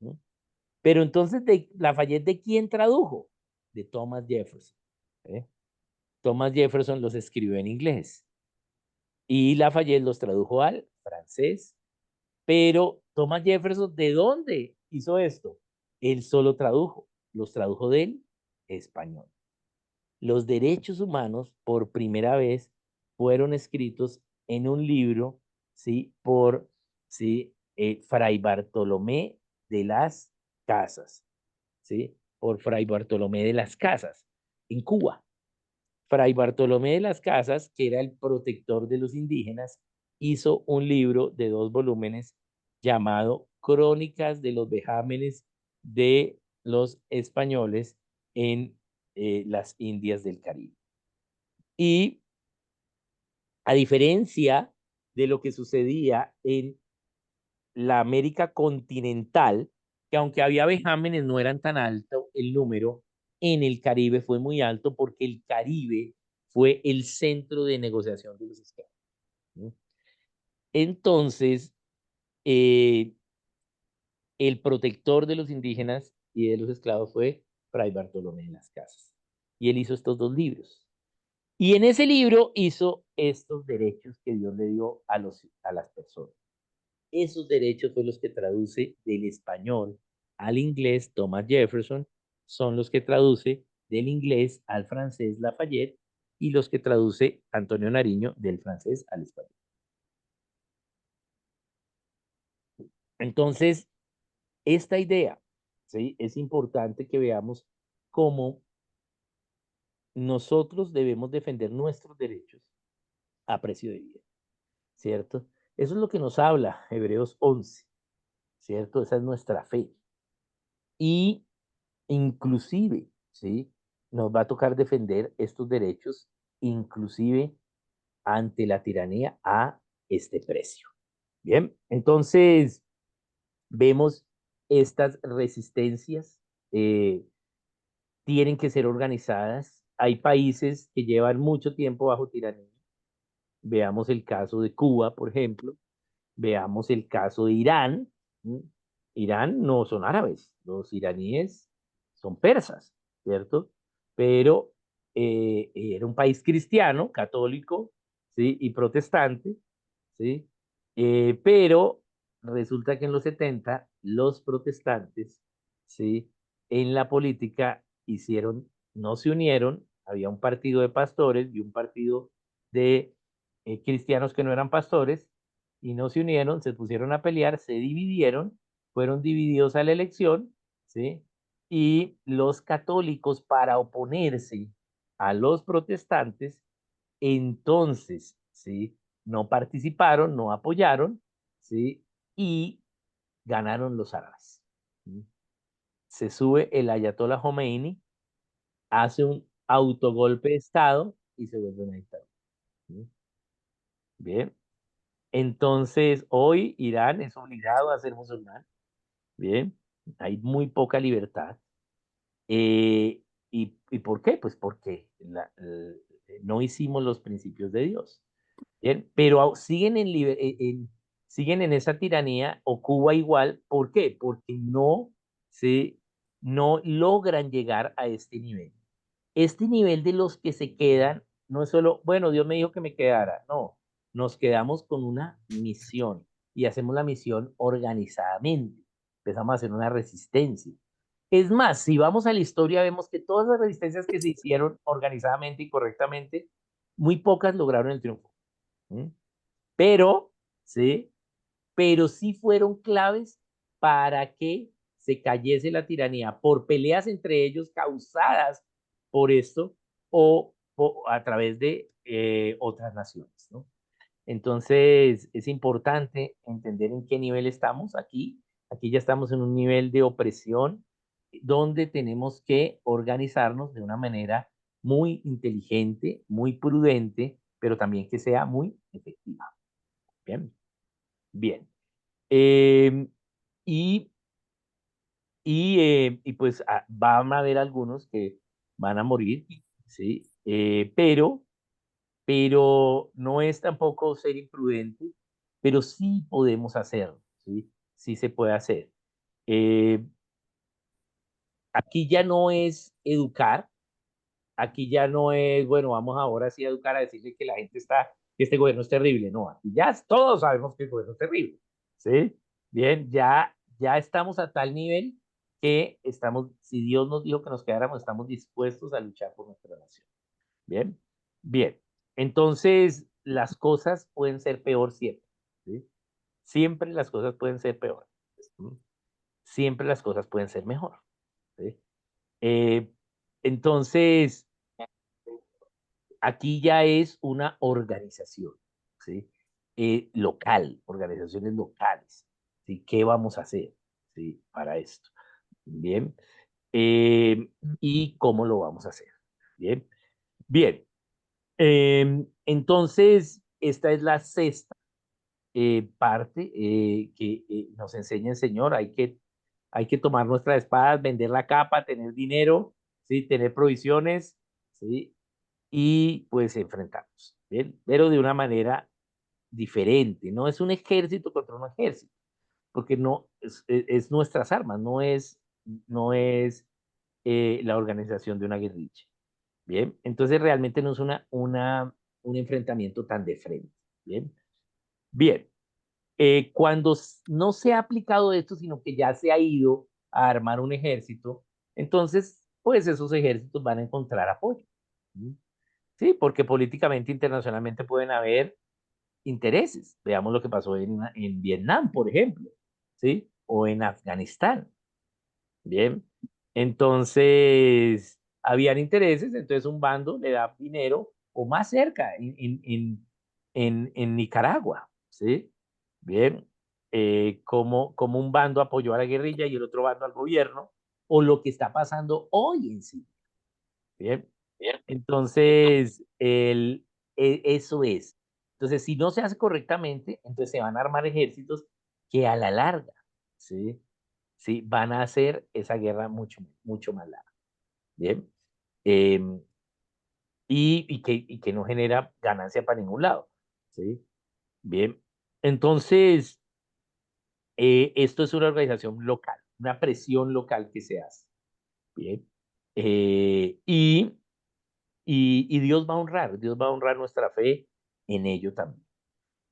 ¿no? Pero entonces, de Lafayette, ¿de quién tradujo? De Thomas Jefferson. ¿Eh? Thomas Jefferson los escribió en inglés y Lafayette los tradujo al francés. Pero Thomas Jefferson, ¿de dónde hizo esto? Él solo tradujo, los tradujo del español. Los derechos humanos, por primera vez, fueron escritos en un libro, ¿sí? Por, ¿sí? Fray Bartolomé de las Casas, ¿sí? Por Fray Bartolomé de las Casas, en Cuba. Fray Bartolomé de las Casas, que era el protector de los indígenas, hizo un libro de 2 volúmenes llamado Crónicas de los vejámenes de los españoles en las Indias del Caribe. Y a diferencia de lo que sucedía en la América continental, que aunque había vejámenes no eran tan alto el número, en el Caribe fue muy alto porque el Caribe fue el centro de negociación de los esclavos, ¿no? Entonces, eh, el protector de los indígenas y de los esclavos fue Fray Bartolomé de las Casas. Y él hizo estos 2 libros. Y en ese libro hizo estos derechos que Dios le dio a las personas. Esos derechos fue los que traduce del español al inglés Thomas Jefferson, son los que traduce del inglés al francés Lafayette y los que traduce Antonio Nariño del francés al español. Entonces, esta idea, ¿sí? Es importante que veamos cómo nosotros debemos defender nuestros derechos a precio de vida, ¿cierto? Eso es lo que nos habla Hebreos 11, ¿cierto? Esa es nuestra fe. Y inclusive, ¿sí? Nos va a tocar defender estos derechos, inclusive ante la tiranía a este precio. Bien, entonces vemos estas resistencias, tienen que ser organizadas. Hay países que llevan mucho tiempo bajo tiranía. Veamos el caso de Cuba, por ejemplo. Veamos el caso de Irán. ¿Mm? Irán no son árabes, los iraníes son persas, ¿cierto? Pero era un país cristiano, católico, ¿sí? Y protestante, ¿sí? Pero resulta que en los 70 los protestantes, ¿sí? En la política hicieron, no se unieron, había un partido de pastores y un partido de cristianos que no eran pastores, y no se unieron, se pusieron a pelear, se dividieron, fueron divididos a la elección, ¿sí? Y los católicos, para oponerse a los protestantes, entonces, ¿sí? No participaron, no apoyaron, ¿sí? Y ganaron los árabes. ¿Sí? Se sube el Ayatollah Khomeini, hace un autogolpe de Estado y se vuelve una dictadura. ¿Sí? Bien. Entonces, hoy Irán es obligado a ser musulmán. Bien. Hay muy poca libertad. ¿Y por qué? Pues porque no hicimos los principios de Dios. Bien, pero siguen siguen en esa tiranía o Cuba igual. ¿Por qué? Porque no logran llegar a este nivel. Este nivel de los que se quedan no es solo, bueno, Dios me dijo que me quedara, no, nos quedamos con una misión y hacemos la misión organizadamente. Empezamos a hacer una resistencia. Es más, si vamos a la historia, vemos que todas las resistencias que se hicieron organizadamente y correctamente, muy pocas lograron el triunfo. ¿Mm? Pero, ¿sí? Pero sí fueron claves para que se cayese la tiranía por peleas entre ellos causadas por esto o a través de otras naciones, ¿no? Entonces, es importante entender en qué nivel estamos aquí. Aquí ya estamos en un nivel de opresión donde tenemos que organizarnos de una manera muy inteligente, muy prudente, pero también que sea muy efectiva. Bien, bien. Eh, y, y pues van a haber algunos que van a morir, ¿sí? Pero no es tampoco ser imprudente, pero sí podemos hacerlo, ¿sí? Sí se puede hacer. Eh, Aquí ya no es educar, aquí ya no es, bueno, vamos ahora sí a educar a decirle que la gente está, que este gobierno es terrible, no, aquí ya todos sabemos que el gobierno es terrible, ¿sí? Bien, ya estamos a tal nivel que estamos, si Dios nos dijo que nos quedáramos, estamos dispuestos a luchar por nuestra nación. Bien, bien. Entonces, las cosas pueden ser peor siempre, ¿sí? Siempre las cosas pueden ser peor. ¿Sí? Siempre las cosas pueden ser mejor, ¿sí? Eh, entonces, aquí ya es una organización, ¿sí? Local, organizaciones locales, ¿sí? ¿Qué vamos a hacer, ¿sí? Para esto, ¿bien? ¿Y cómo lo vamos a hacer? Bien, bien. Entonces, esta es la sexta parte que nos enseña el Señor. Hay que tomar nuestras espadas, vender la capa, tener dinero, ¿sí? Tener provisiones, ¿sí? Y pues enfrentarnos, ¿bien? Pero de una manera diferente. No es un ejército contra un ejército, porque no es nuestras armas, no es la organización de una guerrilla. Bien, entonces realmente no es un enfrentamiento tan de frente. Bien, bien. Cuando no se ha aplicado esto, sino que ya se ha ido a armar un ejército, entonces, pues esos ejércitos van a encontrar apoyo. ¿Mm? Sí, porque políticamente, internacionalmente pueden haber intereses. Veamos lo que pasó en Vietnam, por ejemplo, ¿sí? O en Afganistán. Bien. Entonces, habían intereses, entonces un bando le da dinero o más cerca en Nicaragua, ¿sí? Bien. Como un bando apoyó a la guerrilla y el otro bando al gobierno, o lo que está pasando hoy en sí. Bien. Entonces, eso es. Entonces, si no se hace correctamente, entonces se van a armar ejércitos que a la larga, ¿sí? ¿Sí? Van a hacer esa guerra mucho, mucho más larga. Bien. Em, y que no genera ganancia para ningún lado. ¿Sí? Bien. Entonces, esto es una organización local, una presión local que se hace. Bien. Y Dios va a honrar, Dios va a honrar nuestra fe en ello también.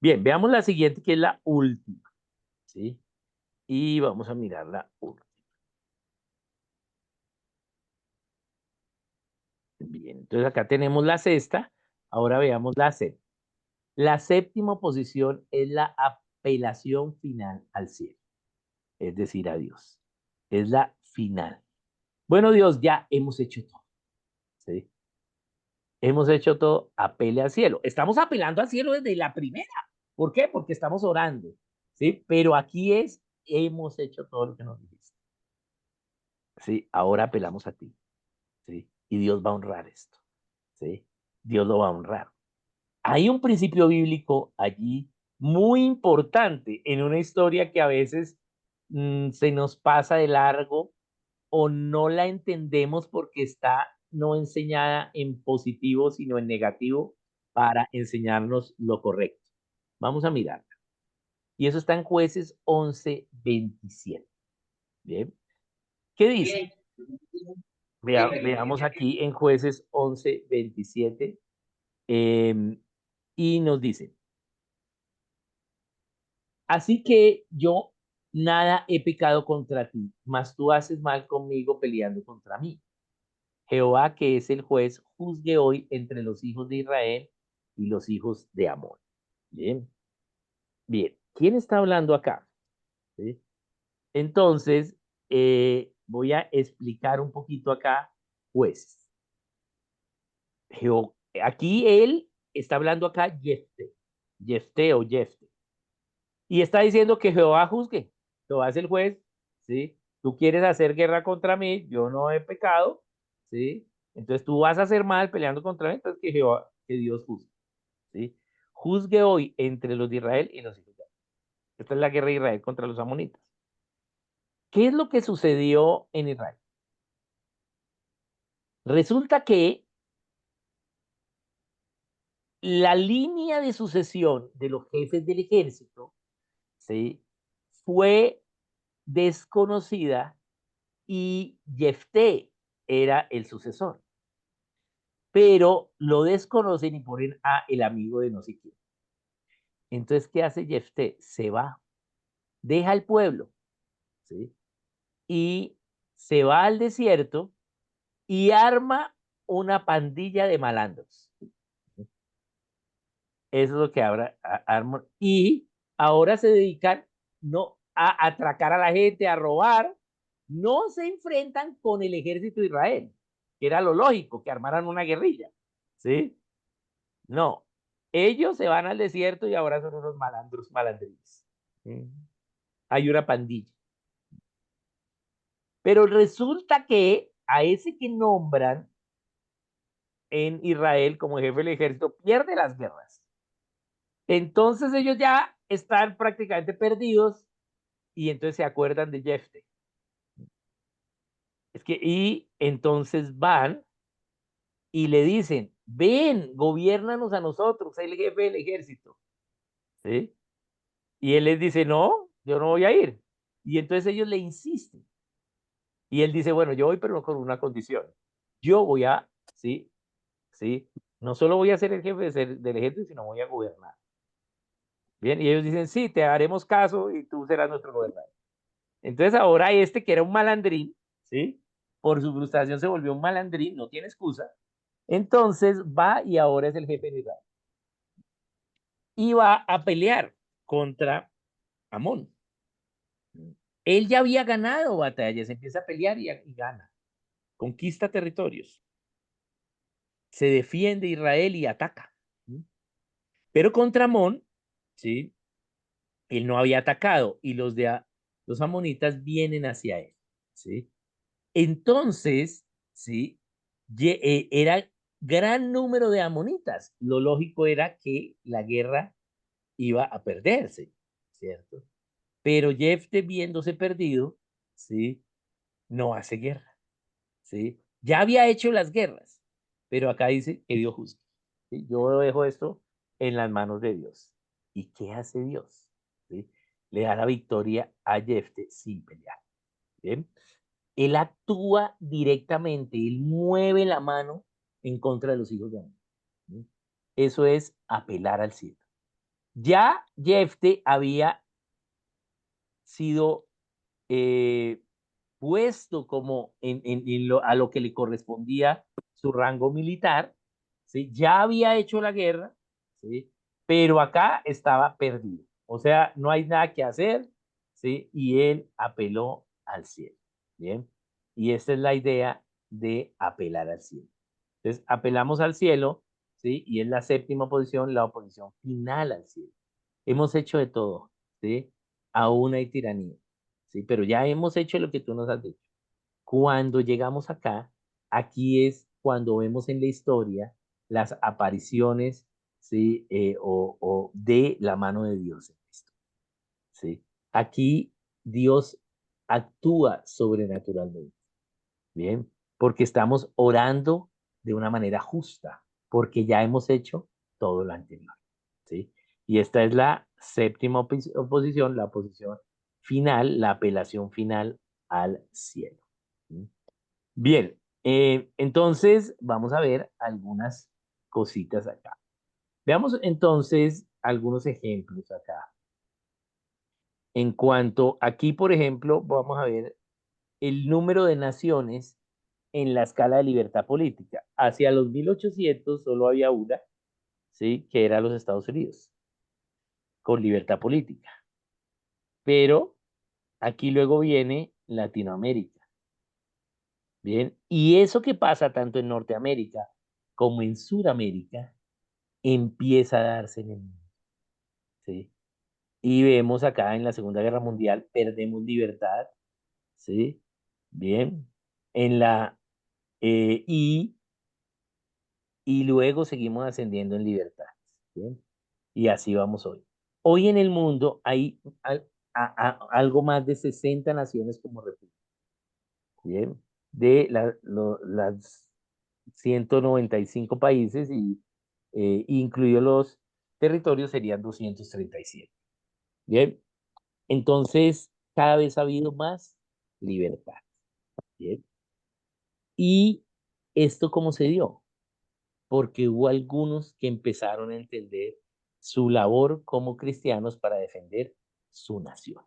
Bien, veamos la siguiente, que es la última. ¿Sí? Y vamos a mirar la última. Bien, entonces acá tenemos la sexta, ahora veamos la séptima. La séptima posición es la apelación final al cielo, es decir, a Dios. Es la final. Bueno, Dios, ya hemos hecho todo. ¿Sí? Hemos hecho todo, apele al cielo. Estamos apelando al cielo desde la primera. ¿Por qué? Porque estamos orando. ¿Sí? Pero aquí hemos hecho todo lo que nos dijiste. ¿Sí? Ahora apelamos a ti. ¿Sí? Y Dios va a honrar esto. ¿Sí? Dios lo va a honrar. Hay un principio bíblico allí muy importante en una historia que a veces se nos pasa de largo o no la entendemos porque está no enseñada en positivo, sino en negativo para enseñarnos lo correcto. Vamos a mirar. Y eso está en Jueces 11:27. Bien. ¿Qué dice? Veamos aquí en Jueces 11:27. Y nos dice, así que yo nada he pecado contra ti, mas tú haces mal conmigo peleando contra mí. Jehová, que es el juez, juzgue hoy entre los hijos de Israel y los hijos de Amón. Bien, bien. ¿Quién está hablando acá? ¿Sí? Entonces, voy a explicar un poquito acá, jueces. Aquí él está hablando acá Jefte, Jefte o Jefte. Y está diciendo que Jehová juzgue. Jehová es el juez, ¿sí? Tú quieres hacer guerra contra mí, yo no he pecado, ¿sí? Entonces tú vas a hacer mal peleando contra mí, entonces que Jehová, que Dios juzgue, ¿sí? Juzgue hoy entre los de Israel y los hijos de Israel. Esta es la guerra de Israel contra los amonitas. ¿Qué es lo que sucedió en Israel? Resulta que la línea de sucesión de los jefes del ejército, ¿sí? Fue desconocida y Jefté era el sucesor, pero lo desconocen y ponen a el amigo de no sé quién. Entonces, ¿qué hace Jefté? Se va, deja el pueblo, ¿sí? Y se va al desierto y arma una pandilla de malandros. Eso es lo que ahora arma. Y ahora se dedican no a atracar a la gente, a robar. No se enfrentan con el ejército de Israel, que era lo lógico, que armaran una guerrilla. ¿Sí? No. Ellos se van al desierto y ahora son unos malandros malandrines. ¿Sí? Hay una pandilla. Pero resulta que a ese que nombran en Israel como jefe del ejército pierde las guerras. Entonces ellos ya están prácticamente perdidos y entonces se acuerdan de Jefte. Y entonces van y le dicen, ven, gobiérnanos a nosotros, el jefe del ejército. ¿Sí? Y él les dice, no, yo no voy a ir. Y entonces ellos le insisten. Y él dice, bueno, yo voy, pero no con una condición. Yo voy a, sí, sí, no solo voy a ser el jefe del ejército, sino voy a gobernar. Bien, y ellos dicen, sí, te haremos caso y tú serás nuestro gobernador. Entonces ahora este que era un malandrín, ¿sí? Por su frustración se volvió un malandrín, no tiene excusa. Entonces va y ahora es el jefe de Israel. Y va a pelear contra Amón. Él ya había ganado batallas, empieza a pelear y gana. Conquista territorios. Se defiende Israel y ataca. Pero contra Amón, ¿sí? Él no había atacado y los amonitas vienen hacia él, ¿sí? Entonces, ¿sí? Era gran número de amonitas. Lo lógico era que la guerra iba a perderse, ¿cierto? Pero Jefte, viéndose perdido, ¿sí? No hace guerra, ¿sí? Ya había hecho las guerras, pero acá dice que Dios juzgue, ¿sí? Yo dejo esto en las manos de Dios. ¿Y qué hace Dios? ¿Sí? Le da la victoria a Jefte sin pelear, ¿bien? Él actúa directamente, él mueve la mano en contra de los hijos de Amón, ¿sí? Eso es apelar al cielo. Ya Jefte había sido eh, puesto como a lo que le correspondía su rango militar, ¿sí? Ya había hecho la guerra, ¿sí? Pero acá estaba perdido. O sea, no hay nada que hacer, ¿sí? Y él apeló al cielo, ¿bien? Y esta es la idea de apelar al cielo. Entonces, apelamos al cielo, ¿sí? Y es la séptima posición, la oposición final al cielo. Hemos hecho de todo, ¿sí? Aún hay tiranía, ¿sí? Pero ya hemos hecho lo que tú nos has dicho. Cuando llegamos acá, aquí es cuando vemos en la historia las apariciones, ¿sí? O de la mano de Dios en esto, ¿sí? Aquí Dios actúa sobrenaturalmente, ¿bien? Porque estamos orando de una manera justa, porque ya hemos hecho todo lo anterior, ¿sí? Y esta es la séptima oposición, la oposición final, la apelación final al cielo. ¿Sí? Bien, entonces vamos a ver algunas cositas acá. Veamos entonces algunos ejemplos acá. En cuanto aquí, por ejemplo, vamos a ver el número de naciones en la escala de libertad política. Hacia los 1800 solo había una, ¿sí? Que era los Estados Unidos, con libertad política. Pero aquí luego viene Latinoamérica, ¿bien? Y eso que pasa tanto en Norteamérica como en Sudamérica empieza a darse en el mundo, ¿sí? Y vemos acá en la Segunda Guerra Mundial, perdemos libertad, ¿sí? Bien. En la, y luego seguimos ascendiendo en libertad, ¿bien? Y así vamos hoy. Hoy en el mundo hay algo más de 60 naciones como república, ¿bien? De las 195 países y incluidos los territorios serían 237, ¿bien? Entonces, cada vez ha habido más libertad, ¿bien? ¿Y esto cómo se dio? Porque hubo algunos que empezaron a entender su labor como cristianos para defender su nación.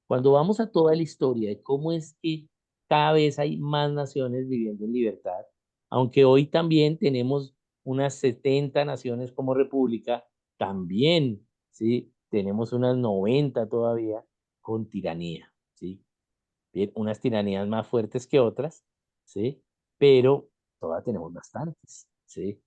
Cuando vamos a toda la historia de cómo es que cada vez hay más naciones viviendo en libertad, aunque hoy también tenemos unas 70 naciones como república, también, ¿sí? Tenemos unas 90 todavía con tiranía, ¿sí? Bien, unas tiranías más fuertes que otras, ¿sí? Pero todavía tenemos bastantes, ¿sí?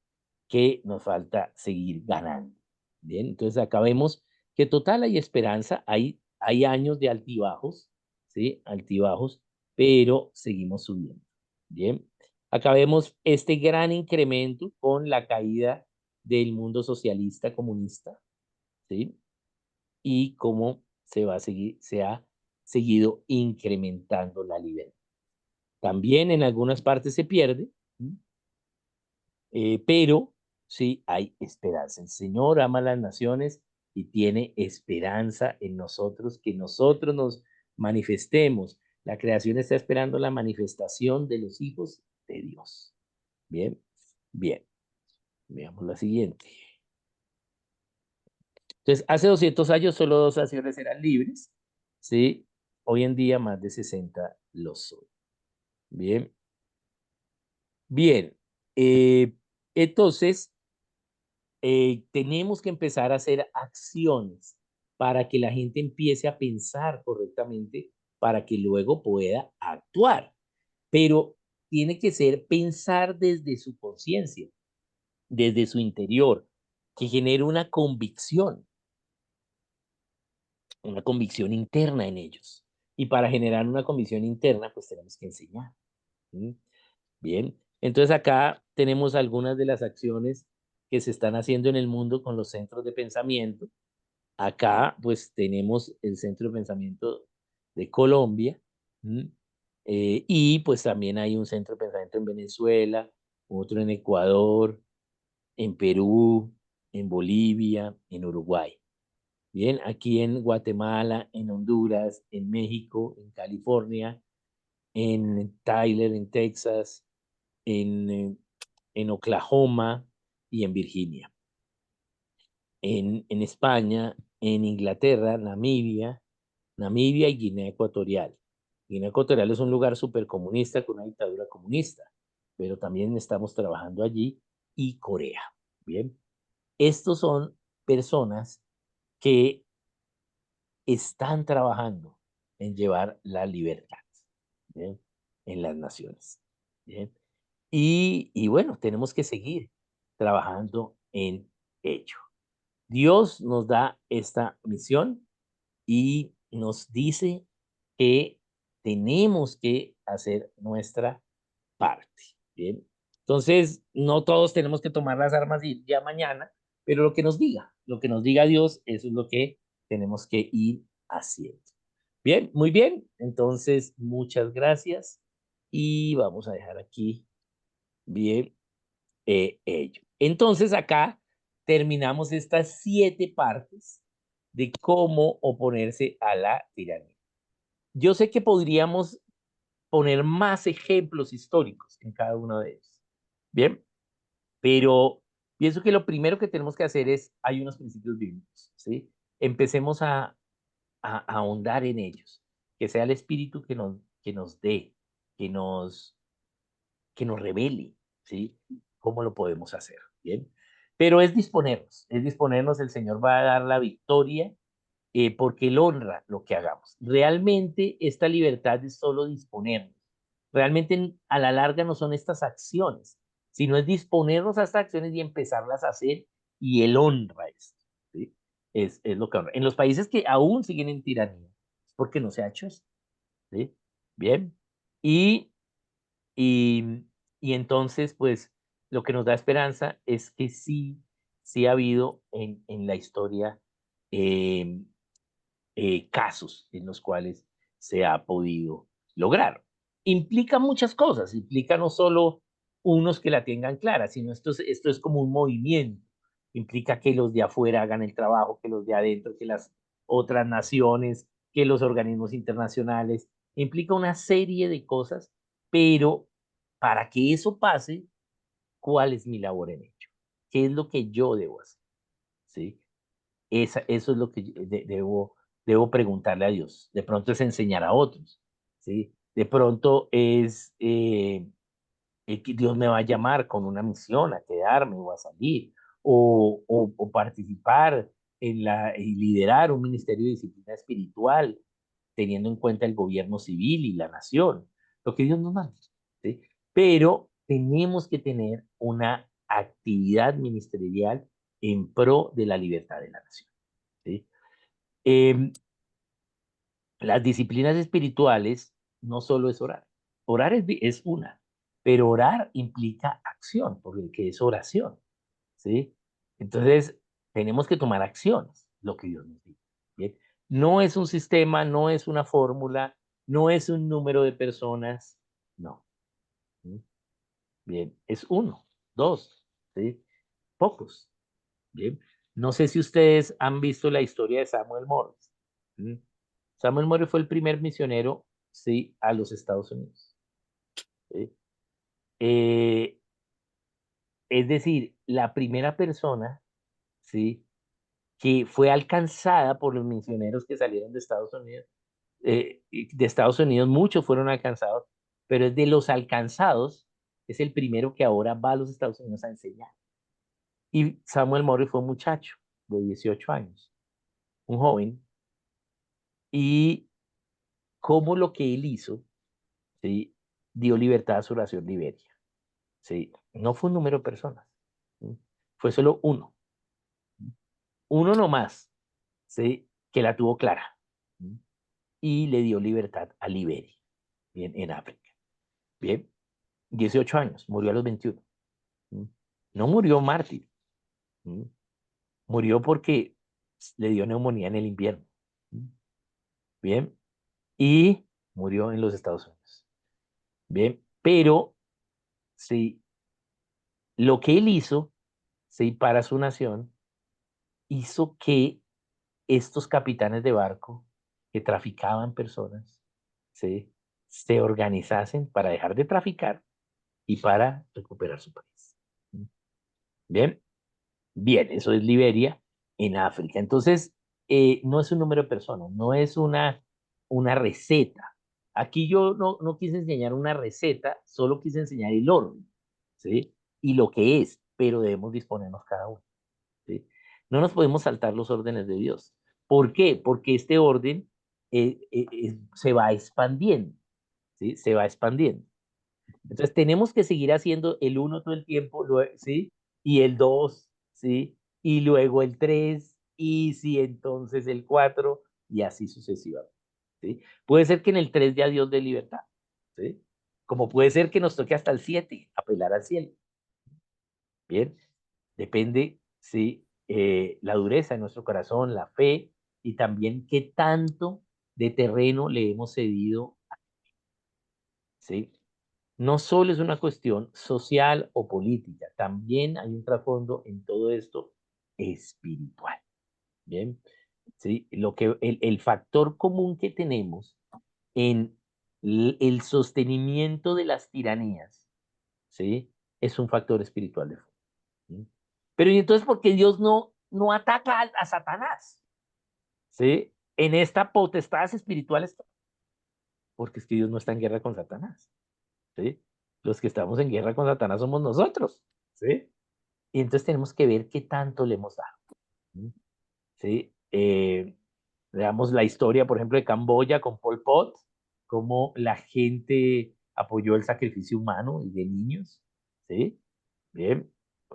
Que nos falta seguir ganando. Bien, entonces acá vemos que total hay esperanza, hay años de altibajos, ¿sí? Altibajos, pero seguimos subiendo. Bien, acá vemos este gran incremento con la caída del mundo socialista comunista, ¿sí? Y cómo se ha seguido incrementando la libertad. También en algunas partes se pierde, ¿sí? Pero sí hay esperanza. El Señor ama a las naciones y tiene esperanza en nosotros, que nosotros nos manifestemos. La creación está esperando la manifestación de los hijos de Dios. Bien, bien. Veamos la siguiente. Entonces, hace 200 años solo dos naciones eran libres, ¿sí? Hoy en día más de 60 lo son. Bien, bien. Entonces, tenemos que empezar a hacer acciones para que la gente empiece a pensar correctamente, para que luego pueda actuar. Pero tiene que ser pensar desde su conciencia, desde su interior, que genere una convicción interna en ellos. Y para generar una convicción interna, pues tenemos que enseñar. ¿Sí? Bien, entonces acá tenemos algunas de las acciones que se están haciendo en el mundo con los centros de pensamiento. Acá, pues, tenemos el Centro de Pensamiento de Colombia, ¿m? Y, pues, también hay un centro de pensamiento en Venezuela, otro en Ecuador, en Perú, en Bolivia, en Uruguay. Bien, aquí en Guatemala, en Honduras, en México, en California, en Tyler, en Texas, en Oklahoma y en Virginia. En España, en Inglaterra, Namibia y Guinea Ecuatorial. Guinea Ecuatorial es un lugar súper comunista con una dictadura comunista, pero también estamos trabajando allí y Corea. Bien, estos son personas que están trabajando en llevar la libertad, ¿bien? En las naciones. ¿Bien? Y bueno, tenemos que seguir trabajando en ello. Dios nos da esta misión y nos dice que tenemos que hacer nuestra parte. Bien. Entonces, no todos tenemos que tomar las armas y ya mañana, pero lo que nos diga Dios, eso es lo que tenemos que ir haciendo. Bien, muy bien. Entonces, muchas gracias y vamos a dejar aquí bien ello. Entonces, acá terminamos estas 7 partes de cómo oponerse a la tiranía. Yo sé que podríamos poner más ejemplos históricos en cada uno de ellos. Bien, pero pienso que lo primero que tenemos que hacer es, hay unos principios bíblicos, ¿sí? Empecemos a ahondar en ellos, que sea el Espíritu que nos dé, que nos, que nos revele, ¿sí? ¿Cómo lo podemos hacer? ¿Bien? Pero es disponernos, el Señor va a dar la victoria porque Él honra lo que hagamos. Realmente esta libertad es solo disponernos. Realmente a la larga no son estas acciones, sino es disponernos a estas acciones y empezarlas a hacer y Él honra esto. ¿Sí? Es lo que honra. En los países que aún siguen en tiranía, es porque no se ha hecho esto. ¿Sí? Bien. Y, y, y entonces, pues, lo que nos da esperanza es que sí, sí ha habido en la historia eh, casos en los cuales se ha podido lograr. Implica muchas cosas, implica no solo unos que la tengan clara, sino esto es como un movimiento. Implica que los de afuera hagan el trabajo, que los de adentro, que las otras naciones, que los organismos internacionales. Implica una serie de cosas, pero para que eso pase, ¿cuál es mi labor en ello? ¿Qué es lo que yo debo hacer? ¿Sí? Eso es lo que debo preguntarle a Dios. De pronto es enseñar a otros, ¿sí? De pronto es que Dios me va a llamar con una misión a quedarme o a salir o participar y liderar un ministerio de disciplina espiritual, teniendo en cuenta el gobierno civil y la nación, lo que Dios nos manda, ¿sí? Pero tenemos que tener una actividad ministerial en pro de la libertad de la nación. ¿Sí? Em, las disciplinas espirituales no solo es orar. Orar es una, pero orar implica acción, porque ¿qué es oración? ¿Sí? Entonces, tenemos que tomar acciones, lo que Dios nos dice. ¿Bien? No es un sistema, no es una fórmula, no es un número de personas, no. ¿Sí? Bien, es uno, dos, ¿sí? Pocos. Bien. No sé si ustedes han visto la historia de Samuel Morris. ¿Mm? Samuel Morris fue el primer misionero, sí, a los Estados Unidos. ¿Sí? Eh, es decir, la primera persona, sí, que fue alcanzada por los misioneros que salieron de Estados Unidos. Y de Estados Unidos muchos fueron alcanzados, pero es de los alcanzados, es el primero que ahora va a los Estados Unidos a enseñar. Y Samuel Morris fue un muchacho de 18 años, un joven, y cómo lo que él hizo, ¿sí? Dio libertad a su nación Liberia. ¿Sí? No fue un número de personas, ¿sí? Fue solo uno nomás, ¿sí? Que la tuvo clara, ¿sí? Y le dio libertad a Liberia, bien, en África. Bien, 18 años, murió a los 21. ¿Sí? No murió mártir, ¿sí? Murió porque le dio neumonía en el invierno. ¿Sí? Bien, y murió en los Estados Unidos. Bien, pero sí, lo que él hizo, sí, para su nación, hizo que estos capitanes de barco que traficaban personas, ¿sí? Se organizasen para dejar de traficar y para recuperar su país. Bien, bien, eso es Liberia en África. Entonces, no es un número de personas, no es una receta. Aquí yo no quise enseñar una receta, solo quise enseñar el orden, ¿sí? Y lo que es, pero debemos disponernos cada uno. ¿Sí? No nos podemos saltar los órdenes de Dios. ¿Por qué? Porque este orden se va expandiendo, ¿sí? Se va expandiendo. Entonces tenemos que seguir haciendo el uno todo el tiempo, ¿sí? Y el dos, ¿sí? Y luego el tres, y si entonces el cuatro, y así sucesivamente, ¿sí? Puede ser que en el tres ya Dios dé libertad, ¿sí? Como puede ser que nos toque hasta el siete, apelar al cielo, ¿bien? Depende, sí, la dureza de nuestro corazón, la fe y también qué tanto de terreno le hemos cedido, ¿sí? No solo es una cuestión social o política, también hay un trasfondo en todo esto espiritual, ¿bien? ¿Sí? El factor común que tenemos en el sostenimiento de las tiranías, ¿sí? Es un factor espiritual de fe. ¿Sí? Pero ¿y entonces por qué Dios no ataca a Satanás? ¿Sí? en esta potestades espirituales, porque es que Dios no está en guerra con Satanás, ¿sí? Los que estamos en guerra con Satanás somos nosotros, ¿sí? Y entonces tenemos que ver qué tanto le hemos dado, ¿sí? Veamos la historia, por ejemplo, de Camboya con Pol Pot, cómo la gente apoyó el sacrificio humano y de niños, ¿sí? Bien,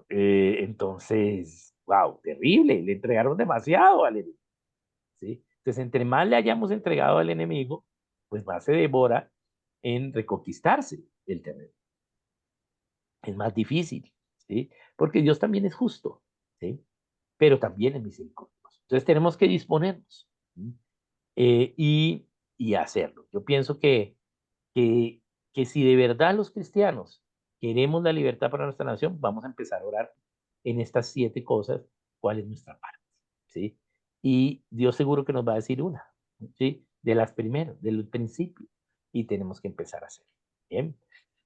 entonces, wow, terrible, le entregaron demasiado al enemigo, ¿sí? Entonces, entre más le hayamos entregado al enemigo, pues más se demora en reconquistarse el terreno. Es más difícil, ¿sí? Porque Dios también es justo, ¿sí? Pero también es misericordioso. Entonces tenemos que disponernos, ¿sí? eh, y, y hacerlo. Yo pienso que, que si de verdad los cristianos queremos la libertad para nuestra nación, vamos a empezar a orar en estas 7 cosas, cuál es nuestra parte, ¿sí? Y Dios seguro que nos va a decir una, ¿sí? De las primeras, del principio, y tenemos que empezar a hacerlo, ¿bien?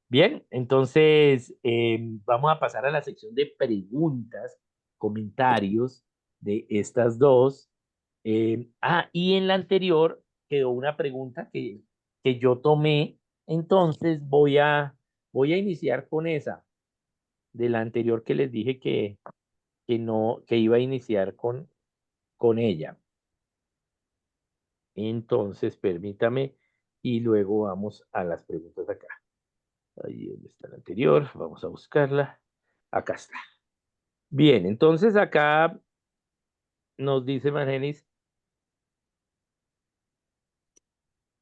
Bien, entonces vamos a pasar a la sección de preguntas, comentarios de estas dos. Y en la anterior quedó una pregunta que yo tomé, entonces voy a iniciar con esa, de la anterior que les dije que no, que iba a iniciar con ella. Entonces, permítame y luego vamos a las preguntas acá. Ahí donde está la anterior, vamos a buscarla. Acá está. Bien, entonces acá nos dice Margenis,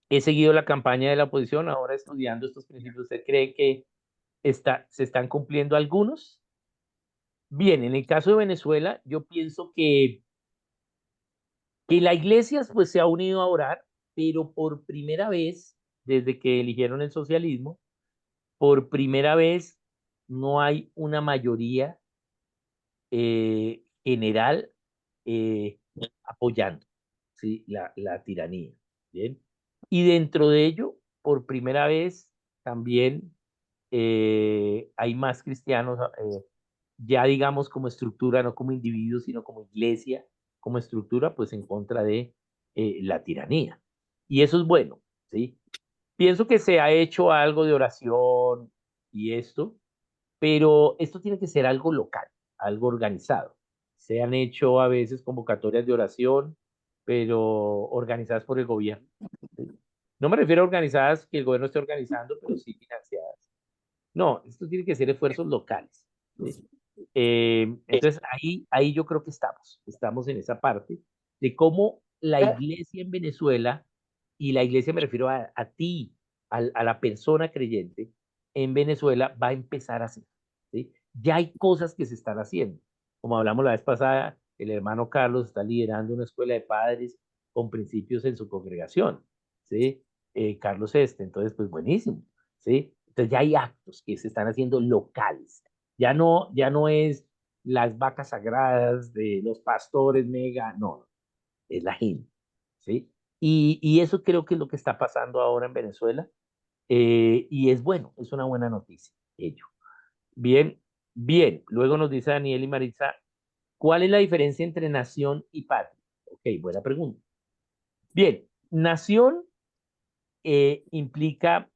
he seguido la campaña de la oposición, ahora estudiando estos principios. ¿Usted cree que se están cumpliendo algunos? Bien, en el caso de Venezuela, yo pienso que la iglesia pues se ha unido a orar, pero por primera vez, desde que eligieron el socialismo, por primera vez no hay una mayoría general apoyando, ¿sí? La tiranía. ¿Bien? Y dentro de ello, por primera vez, también hay más cristianos, ya digamos como estructura, no como individuos, sino como iglesia, como estructura, pues en contra de la tiranía. Y eso es bueno, ¿sí? Pienso que se ha hecho algo de oración y esto, pero esto tiene que ser algo local, algo organizado. Se han hecho a veces convocatorias de oración, pero organizadas por el gobierno. ¿Sí? No me refiero a organizadas que el gobierno esté organizando, pero sí financiadas. No, esto tiene que ser esfuerzos locales. ¿Sí? Entonces, ahí yo creo que estamos en esa parte de cómo la iglesia en Venezuela, y la iglesia me refiero a ti, a la persona creyente, en Venezuela va a empezar a hacer. ¿Sí? Ya hay cosas que se están haciendo. Como hablamos la vez pasada, el hermano Carlos está liderando una escuela de padres con principios en su congregación. ¿Sí? Carlos entonces, pues buenísimo. ¿Sí? Entonces ya hay actos que se están haciendo locales. Ya no es las vacas sagradas de los pastores mega, no, es la gente, ¿sí? Y eso creo que es lo que está pasando ahora en Venezuela, y es bueno, es una buena noticia, ello. Bien, bien, luego nos dice Daniel y Marisa, ¿cuál es la diferencia entre nación y patria? Ok, buena pregunta. Bien, nación implica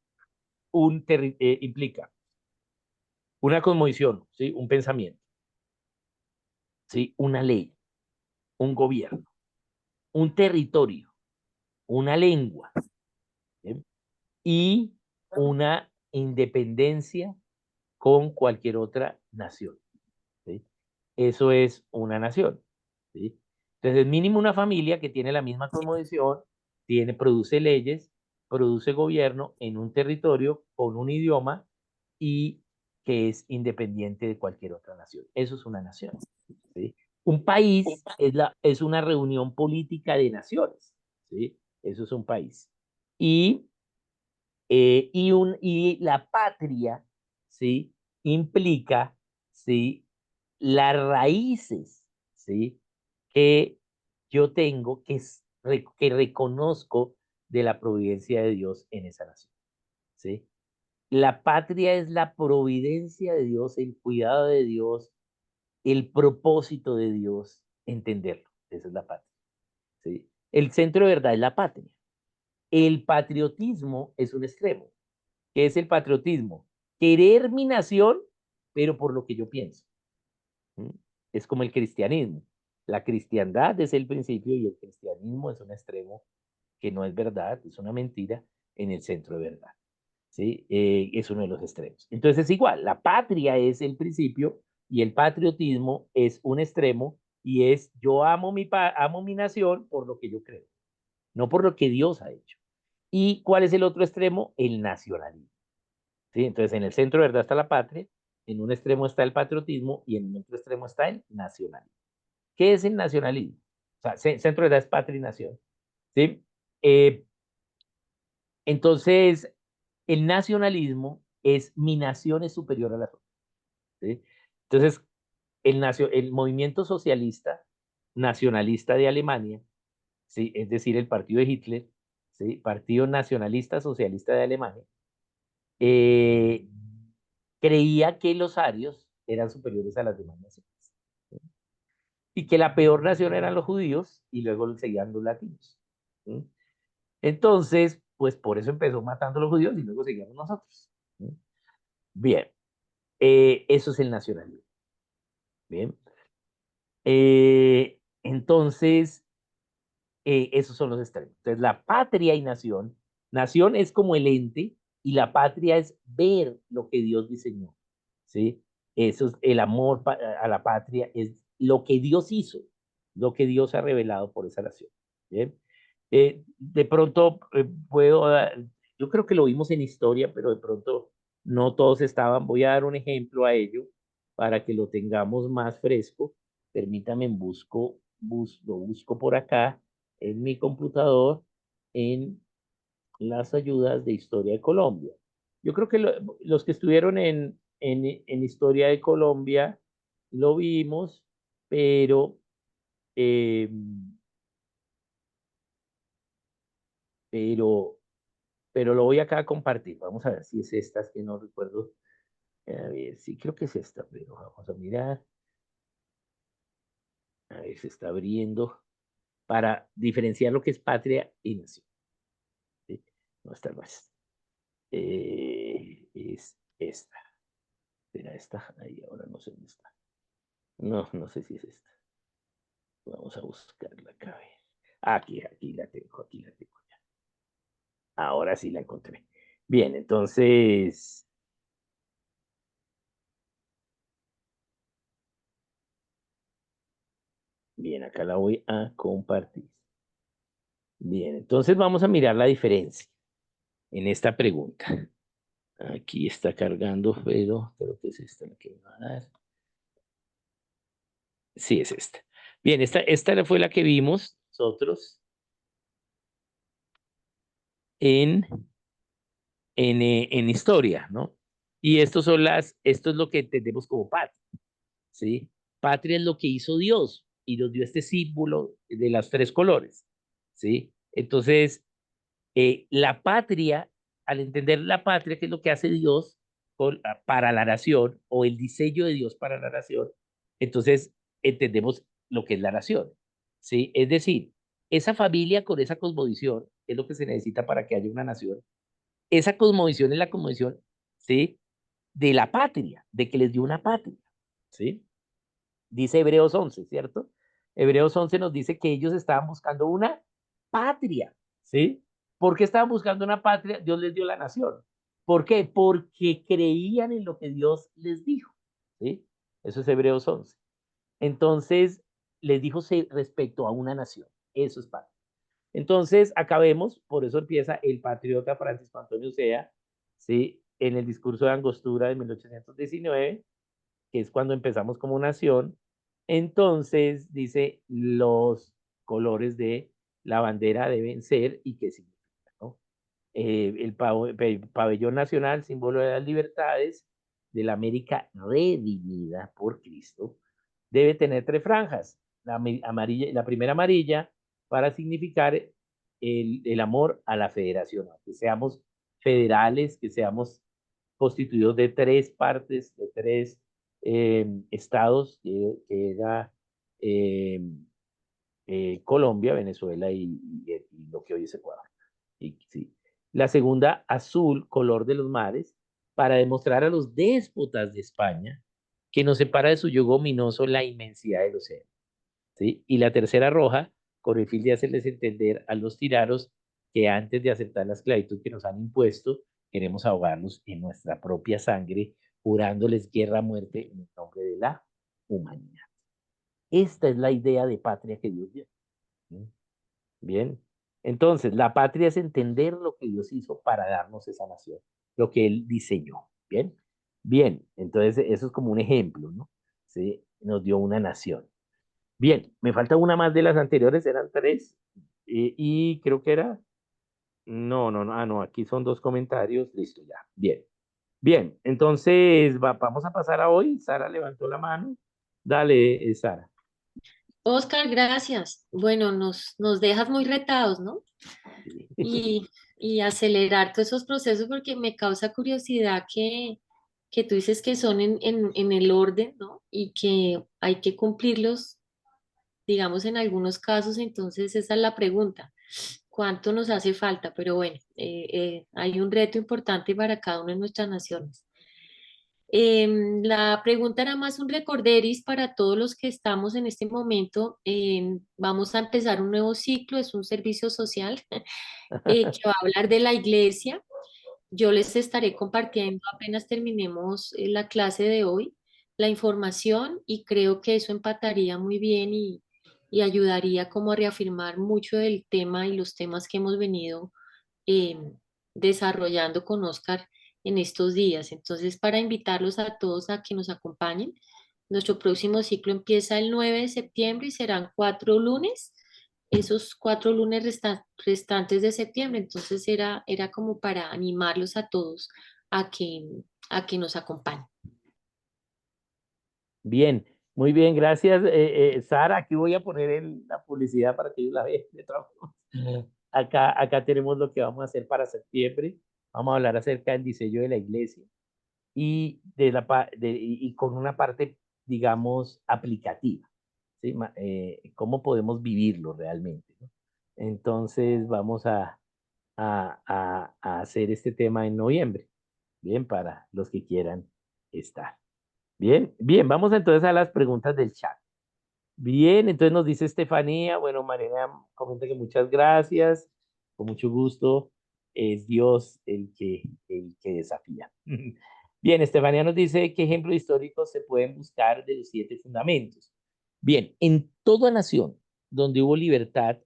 implica una cosmovisión, ¿sí? Un pensamiento, ¿sí? Una ley, un gobierno, un territorio, una lengua, ¿sí? Y una independencia con cualquier otra nación, ¿sí? Eso es una nación, ¿sí? Entonces, mínimo una familia que tiene la misma cosmovisión, produce leyes, produce gobierno en un territorio con un idioma y que es independiente de cualquier otra nación. Eso es una nación, ¿sí? Un país es una reunión política de naciones, ¿sí? Eso es un país. Y, y la patria, ¿sí? Implica, ¿sí? Las raíces, ¿sí? Que yo tengo, que reconozco de la providencia de Dios en esa nación, ¿sí? La patria es la providencia de Dios, el cuidado de Dios, el propósito de Dios, entenderlo. Esa es la patria, ¿sí? El centro de verdad es la patria. El patriotismo es un extremo. ¿Qué es el patriotismo? Querer mi nación, pero por lo que yo pienso. ¿Mm? Es como el cristianismo. La cristiandad es el principio y el cristianismo es un extremo que no es verdad, es una mentira en el centro de verdad. ¿Sí? Es uno de los extremos. Entonces es igual, la patria es el principio y el patriotismo es un extremo y es yo amo mi nación por lo que yo creo, no por lo que Dios ha hecho. ¿Y cuál es el otro extremo? El nacionalismo. ¿Sí? Entonces en el centro de verdad está la patria, en un extremo está el patriotismo y en el otro extremo está el nacionalismo. ¿Qué es el nacionalismo? O sea, centro de verdad es patria y nación. ¿Sí? Eh, entonces, el nacionalismo es mi nación es superior a la otra. ¿Sí? Entonces, el movimiento socialista nacionalista de Alemania, ¿sí? Es decir, el partido de Hitler, ¿sí? Partido Nacionalista Socialista de Alemania, eh, creía que los arios eran superiores a las demás naciones, ¿sí? Y que la peor nación eran los judíos y luego seguían los latinos. ¿Sí? Entonces, pues por eso empezó matando a los judíos y luego seguíamos nosotros. ¿Sí? Bien, eso es el nacionalismo. Bien. Entonces, esos son los extremos. Entonces, la patria y nación, nación es como el ente y la patria es ver lo que Dios diseñó, ¿sí? Eso es el amor a la patria, es lo que Dios hizo, lo que Dios ha revelado por esa nación. ¿Bien? De pronto puedo dar, yo creo que lo vimos en historia, pero de pronto no todos estaban. Voy a dar un ejemplo a ello para que lo tengamos más fresco. Permítame, lo busco por acá en mi computador en las ayudas de Historia de Colombia. Yo creo que los que estuvieron en Historia de Colombia lo vimos, pero, eh, pero, pero lo voy acá a compartir. Vamos a ver si es esta, es que no recuerdo. A ver, sí, creo que es esta, pero vamos a mirar. A ver, se está abriendo para diferenciar lo que es patria y nación. ¿Sí? No, esta no es. Es esta. Era esta. Ahí ahora no sé dónde está. No, no sé si es esta. Vamos a buscarla acá. A ver. Aquí la tengo, aquí la tengo ya. Ahora sí la encontré. Bien, entonces, bien, acá la voy a compartir. Bien, entonces vamos a mirar la diferencia en esta pregunta. Aquí está cargando, pero creo que es esta la que me va a dar. Sí, es esta. Bien, esta fue la que vimos nosotros en, en historia, ¿no? Y esto es lo que entendemos como patria, ¿sí? Patria es lo que hizo Dios y nos dio este símbolo de los tres colores, ¿sí? Entonces, la patria, al entender la patria, que es lo que hace Dios para la nación o el diseño de Dios para la nación, entonces entendemos lo que es la nación, ¿sí? Es decir, esa familia con esa cosmovisión es lo que se necesita para que haya una nación. Esa cosmovisión es la cosmovisión, ¿sí? De la patria, de que les dio una patria, ¿sí? Dice Hebreos 11, ¿cierto? Hebreos 11 nos dice que ellos estaban buscando una patria, ¿sí? ¿Por qué estaban buscando una patria? Dios les dio la nación. ¿Por qué? Porque creían en lo que Dios les dijo, ¿sí? Eso es Hebreos 11. Entonces, les dijo respecto a una nación. Eso es patria. Entonces, acá vemos, por eso empieza el patriota Francisco Antonio Sea, ¿sí? En el discurso de Angostura de 1819, que es cuando empezamos como nación. Entonces, dice, los colores de la bandera deben ser y qué significa, ¿no? El pabellón nacional, símbolo de las libertades de la América redimida por Cristo, debe tener tres franjas. Amarilla, la primera amarilla para significar el amor a la federación, que seamos federales, que seamos constituidos de tres partes, de tres estados, que era eh, Colombia, Venezuela y lo que hoy es Ecuador. Sí. La segunda, azul, color de los mares, para demostrar a los déspotas de España que nos separa de su yugo ominoso la inmensidad del océano. ¿Sí? Y la tercera, roja, con el fin de hacerles entender a los tiranos que antes de aceptar la esclavitud que nos han impuesto, queremos ahogarlos en nuestra propia sangre, jurándoles guerra a muerte en el nombre de la humanidad. Esta es la idea de patria que Dios dio. ¿Sí? Bien. Entonces, la patria es entender lo que Dios hizo para darnos esa nación, lo que Él diseñó. Bien. Bien. Entonces, eso es como un ejemplo, ¿no? ¿Sí? Nos dio una nación. Bien, me falta una más de las anteriores, eran tres. Y creo que era. No, no, no. Ah, no, aquí son dos comentarios. Listo, ya. Bien. Bien, entonces vamos a pasar a hoy. Sara levantó la mano. Dale, Sara. Oscar, gracias. Bueno, nos dejas muy retados, ¿no? Y, y acelerar todos esos procesos porque me causa curiosidad que tú dices que son en el orden, ¿no? Y que hay que cumplirlos, digamos, en algunos casos. Entonces, esa es la pregunta. ¿Cuánto nos hace falta? Pero bueno, hay un reto importante para cada una de nuestras naciones. La pregunta era más un recorderis para todos los que estamos en este momento. Vamos a empezar un nuevo ciclo, es un servicio social que va a hablar de la iglesia. Yo les estaré compartiendo apenas terminemos la clase de hoy, la información y creo que eso empataría muy bien y ayudaría como a reafirmar mucho del tema y los temas que hemos venido eh, desarrollando con Oscar en estos días. Entonces, para invitarlos a todos a que nos acompañen, nuestro próximo ciclo empieza el 9 de septiembre y serán 4 lunes, esos 4 lunes restantes de septiembre. Entonces, era como para animarlos a todos a a que nos acompañen. Bien, muy bien, gracias, Sara. Aquí voy a poner la publicidad para que ellos la vean de todas formas. Acá tenemos lo que vamos a hacer para septiembre. Vamos a hablar acerca del diseño de la iglesia y, y con una parte, digamos, aplicativa. ¿Sí? Cómo podemos vivirlo realmente, ¿no? Entonces, vamos a hacer este tema en noviembre. Bien, para los que quieran estar. Bien, bien, vamos entonces a las preguntas del chat. Bien, entonces nos dice Estefanía, bueno, Marina comenta que muchas gracias, con mucho gusto, es Dios el que desafía. Bien, Estefanía nos dice qué ejemplos históricos se pueden buscar de los 7 fundamentos. Bien, en toda nación donde hubo libertad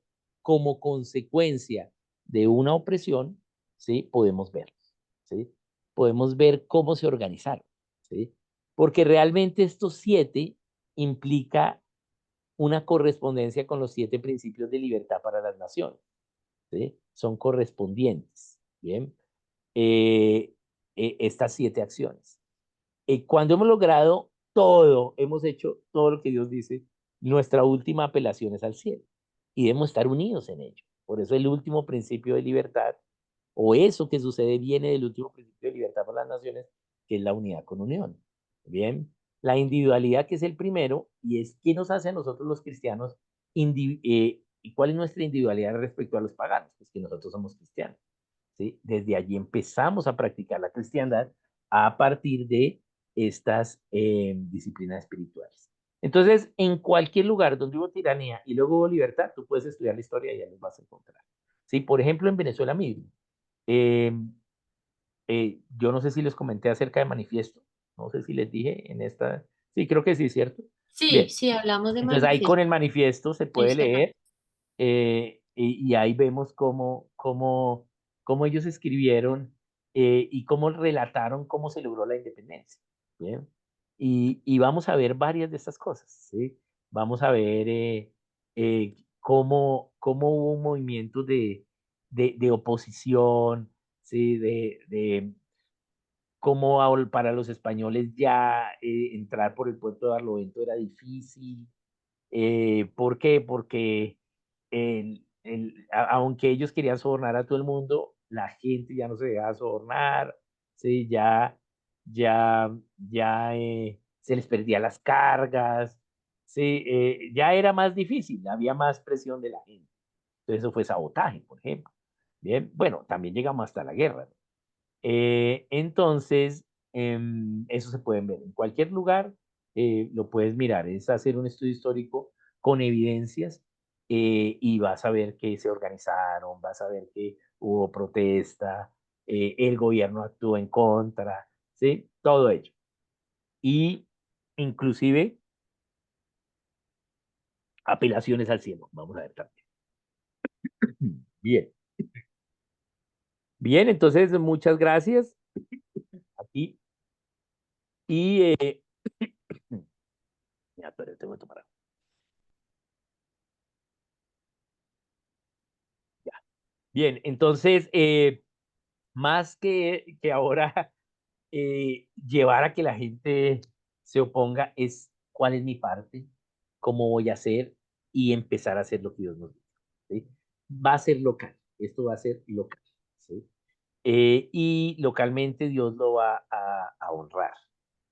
como consecuencia de una opresión, ¿sí? Podemos verlos, ¿sí? Podemos ver cómo se organizaron, ¿sí? Porque realmente estos 7 implica una correspondencia con los 7 principios de libertad para las naciones, ¿sí? Son correspondientes, ¿bien? Eh, estas 7 acciones. Cuando hemos logrado todo, hemos hecho todo lo que Dios dice, nuestra última apelación es al cielo y debemos estar unidos en ello. Por eso el último principio de libertad, o eso que sucede, viene del último principio de libertad para las naciones, que es la unidad con unión. Bien, la individualidad, que es el primero, y es qué nos hace a nosotros los cristianos, y cuál es nuestra individualidad respecto a los paganos, pues que nosotros somos cristianos. ¿Sí? Desde allí empezamos a practicar la cristiandad a partir de estas disciplinas espirituales. Entonces, en cualquier lugar donde hubo tiranía y luego hubo libertad, tú puedes estudiar la historia y ya los vas a encontrar. ¿Sí? Por ejemplo, en Venezuela mismo. Eh, yo no sé si les comenté acerca de manifiesto, no sé si les dije en esta, sí, creo que sí, ¿cierto? Sí, Bien, sí, hablamos de entonces ahí con manifiesto. el manifiesto se puede Mencionar. leer y ahí vemos cómo ellos escribieron y cómo relataron cómo se logró la independencia. ¿Bien? Y vamos a ver varias de estas cosas, ¿sí? Vamos a ver cómo hubo un movimiento de oposición, ¿sí? De cómo para los españoles ya entrar por el puerto de Barlovento era difícil. ¿Por qué? Porque aunque ellos querían sobornar a todo el mundo, la gente ya no se dejaba sobornar, ¿sí? Ya se les perdía las cargas, sí, ya era más difícil, había más presión de la gente. Entonces eso fue sabotaje, por ejemplo. Bien, bueno, también llegamos hasta la guerra, ¿no? Entonces, eso se pueden ver en cualquier lugar, lo puedes mirar, es hacer un estudio histórico con evidencias y vas a ver que se organizaron, vas a ver que hubo protesta, el gobierno actuó en contra, ¿sí? Todo ello. Y inclusive apelaciones al cielo, vamos a ver también. Bien, bien, entonces muchas gracias aquí y ya, pero tengo que tomar agua. Ya. Bien, entonces, más que ahora llevar a que la gente se oponga es cuál es mi parte, cómo voy a hacer y empezar a hacer lo que Dios nos dice. ¿Sí? Va a ser local, esto va a ser local. ¿Sí? Y localmente Dios lo va a honrar.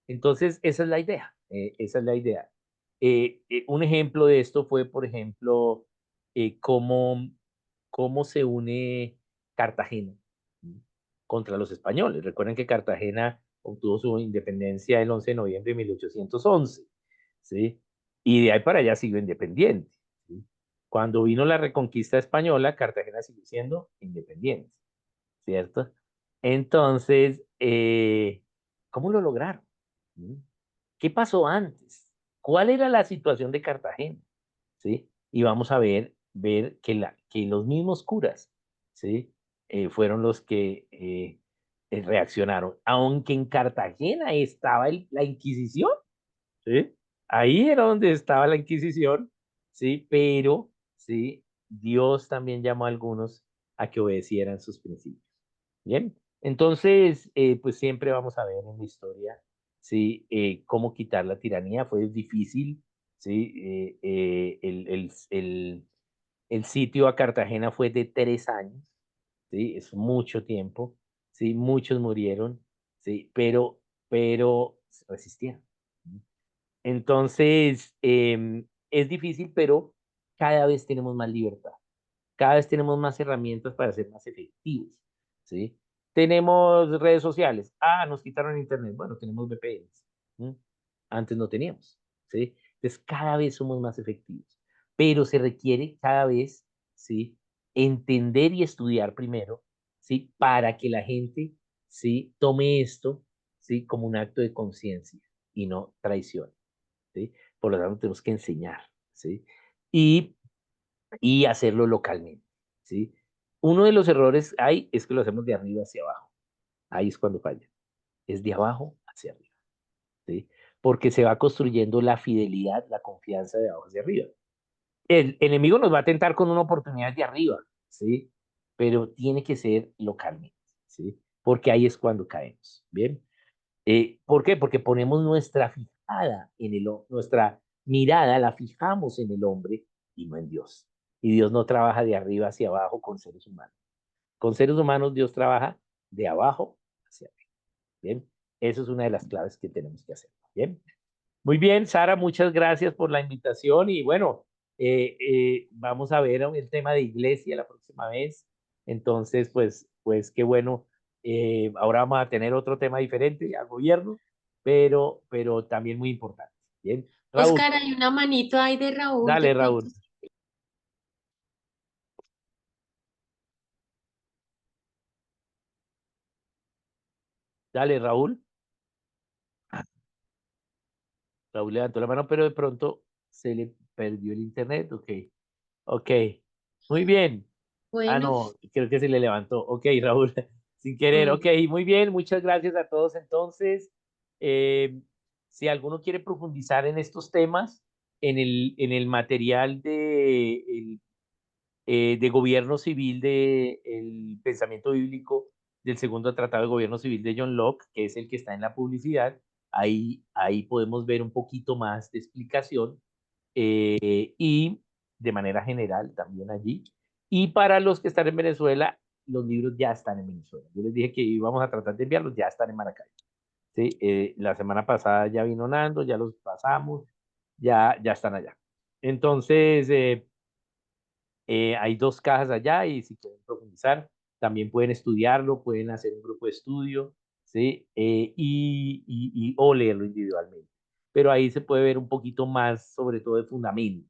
Entonces, esa es la idea, esa es la idea. Un ejemplo de esto fue, por ejemplo, cómo se une Cartagena, ¿sí? Contra los españoles. Recuerden que Cartagena obtuvo su independencia el 11 de noviembre de 1811, ¿sí? Y de ahí para allá siguió independiente, ¿sí? Cuando vino la reconquista española, Cartagena siguió siendo independiente, ¿cierto? Entonces, ¿cómo lo lograron? ¿Mm? ¿Qué pasó antes? ¿Cuál era la situación de Cartagena? ¿Sí? Y vamos a ver que los mismos curas, ¿sí? Fueron los que reaccionaron. Aunque en Cartagena estaba la Inquisición, ¿sí? Ahí era donde estaba la Inquisición, ¿sí? Pero, ¿sí? Dios también llamó a algunos a que obedecieran sus principios. Bien, entonces, pues siempre vamos a ver en la historia, ¿sí? Cómo quitar la tiranía. Fue difícil, ¿sí? El sitio a Cartagena fue de 3 años, ¿sí? Es mucho tiempo, ¿sí? Muchos murieron, ¿sí? Pero resistieron. Entonces, es difícil, pero cada vez tenemos más libertad, cada vez tenemos más herramientas para ser más efectivos, ¿sí? Tenemos redes sociales. Ah, nos quitaron internet. Bueno, tenemos VPNs. ¿Mm? Antes no teníamos, ¿sí? Entonces, cada vez somos más efectivos, pero se requiere cada vez, ¿sí? Entender y estudiar primero, ¿sí? Para que la gente, ¿sí? Tome esto, ¿sí? Como un acto de conciencia y no traición, ¿sí? Por lo tanto, tenemos que enseñar, ¿sí? Y hacerlo localmente, ¿sí? Uno de los errores hay es que lo hacemos de arriba hacia abajo. Ahí es cuando falla. Es de abajo hacia arriba, ¿sí? Porque se va construyendo la fidelidad, la confianza de abajo hacia arriba. El enemigo nos va a tentar con una oportunidad de arriba, ¿sí? Pero tiene que ser localmente, ¿sí? Porque ahí es cuando caemos, ¿bien? ¿Por qué? Porque ponemos nuestra mirada la fijamos en el hombre y no en Dios. Y Dios no trabaja de arriba hacia abajo con seres humanos. Con seres humanos Dios trabaja de abajo hacia arriba. Bien, eso es una de las claves que tenemos que hacer. Bien, muy bien, Sara, muchas gracias por la invitación y bueno, vamos a ver el tema de iglesia la próxima vez. Entonces, pues qué bueno. Ahora vamos a tener otro tema diferente al gobierno, pero también muy importante. Bien, Raúl, Oscar, hay una manito ahí de Raúl, de dale, pronto. Raúl, dale, Raúl. Ah, Raúl levantó la mano, pero de pronto se le perdió el internet. Ok, ok, muy bien. Ah, Bueno, no, creo que se le levantó. Ok, Raúl, sin querer. mm, Ok, muy bien, muchas gracias a todos entonces. Eh, si alguno quiere profundizar en estos temas, en el material de gobierno civil el pensamiento bíblico del segundo tratado de gobierno civil de John Locke, que es el que está en la publicidad, ahí podemos ver un poquito más de explicación y de manera general también allí. Y para los que están en Venezuela, los libros ya están en Venezuela. Yo les dije que íbamos a tratar de enviarlos, ya están en Maracay. ¿Sí? La semana pasada ya vino Nando, ya los pasamos. ya están allá. Entonces, hay 2 cajas allá y si quieren profundizar, también pueden estudiarlo, pueden hacer un grupo de estudio, ¿sí? O leerlo individualmente. Pero ahí se puede ver un poquito más, sobre todo de fundamento,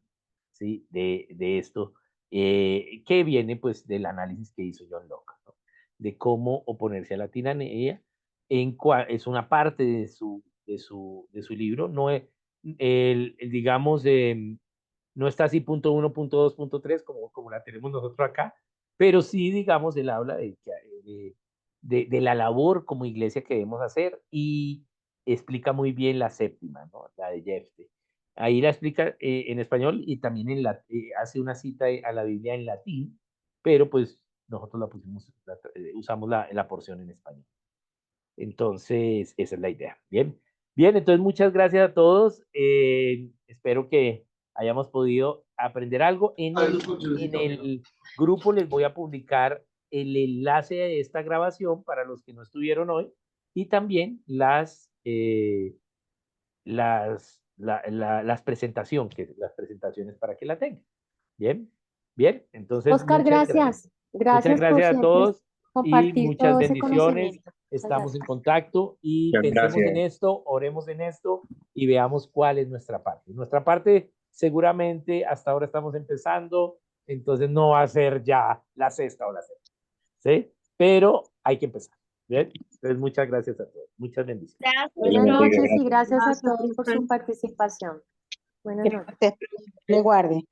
¿sí? De esto, que viene pues del análisis que hizo John Locke, ¿no? De cómo oponerse a la tiranía, es una parte de su libro, no es, digamos, no está así punto uno, punto dos, punto tres, como la tenemos nosotros acá, pero sí, digamos, él habla de la labor como iglesia que debemos hacer y explica muy bien la séptima, ¿no? La de Jefte. Ahí la explica en español y también hace una cita a la Biblia en latín, pero pues nosotros usamos la porción en español. Entonces, esa es la idea. Bien, bien, entonces muchas gracias a todos. Espero que hayamos podido aprender algo. En el grupo les voy a publicar el enlace de esta grabación para los que no estuvieron hoy y también las presentaciones para que la tengan. Bien, bien, entonces Oscar, muchas gracias. gracias. Muchas Gracias por gracias a siempre todos y compartir muchas todo ese bendiciones. conocimiento. Muchas Estamos en gracias. contacto y Muchas pensemos en gracias. esto, oremos en esto y veamos cuál es nuestra parte. Nuestra parte seguramente hasta ahora estamos empezando, entonces no va a ser ya la sexta o la séptima, ¿sí? Pero hay que empezar. ¿Bien? Entonces muchas gracias a todos. Muchas bendiciones. Gracias, Dios Buenas le bendiga. noches y Gracias. gracias a gracias, todos por su participación. Buenas noches. le guarde.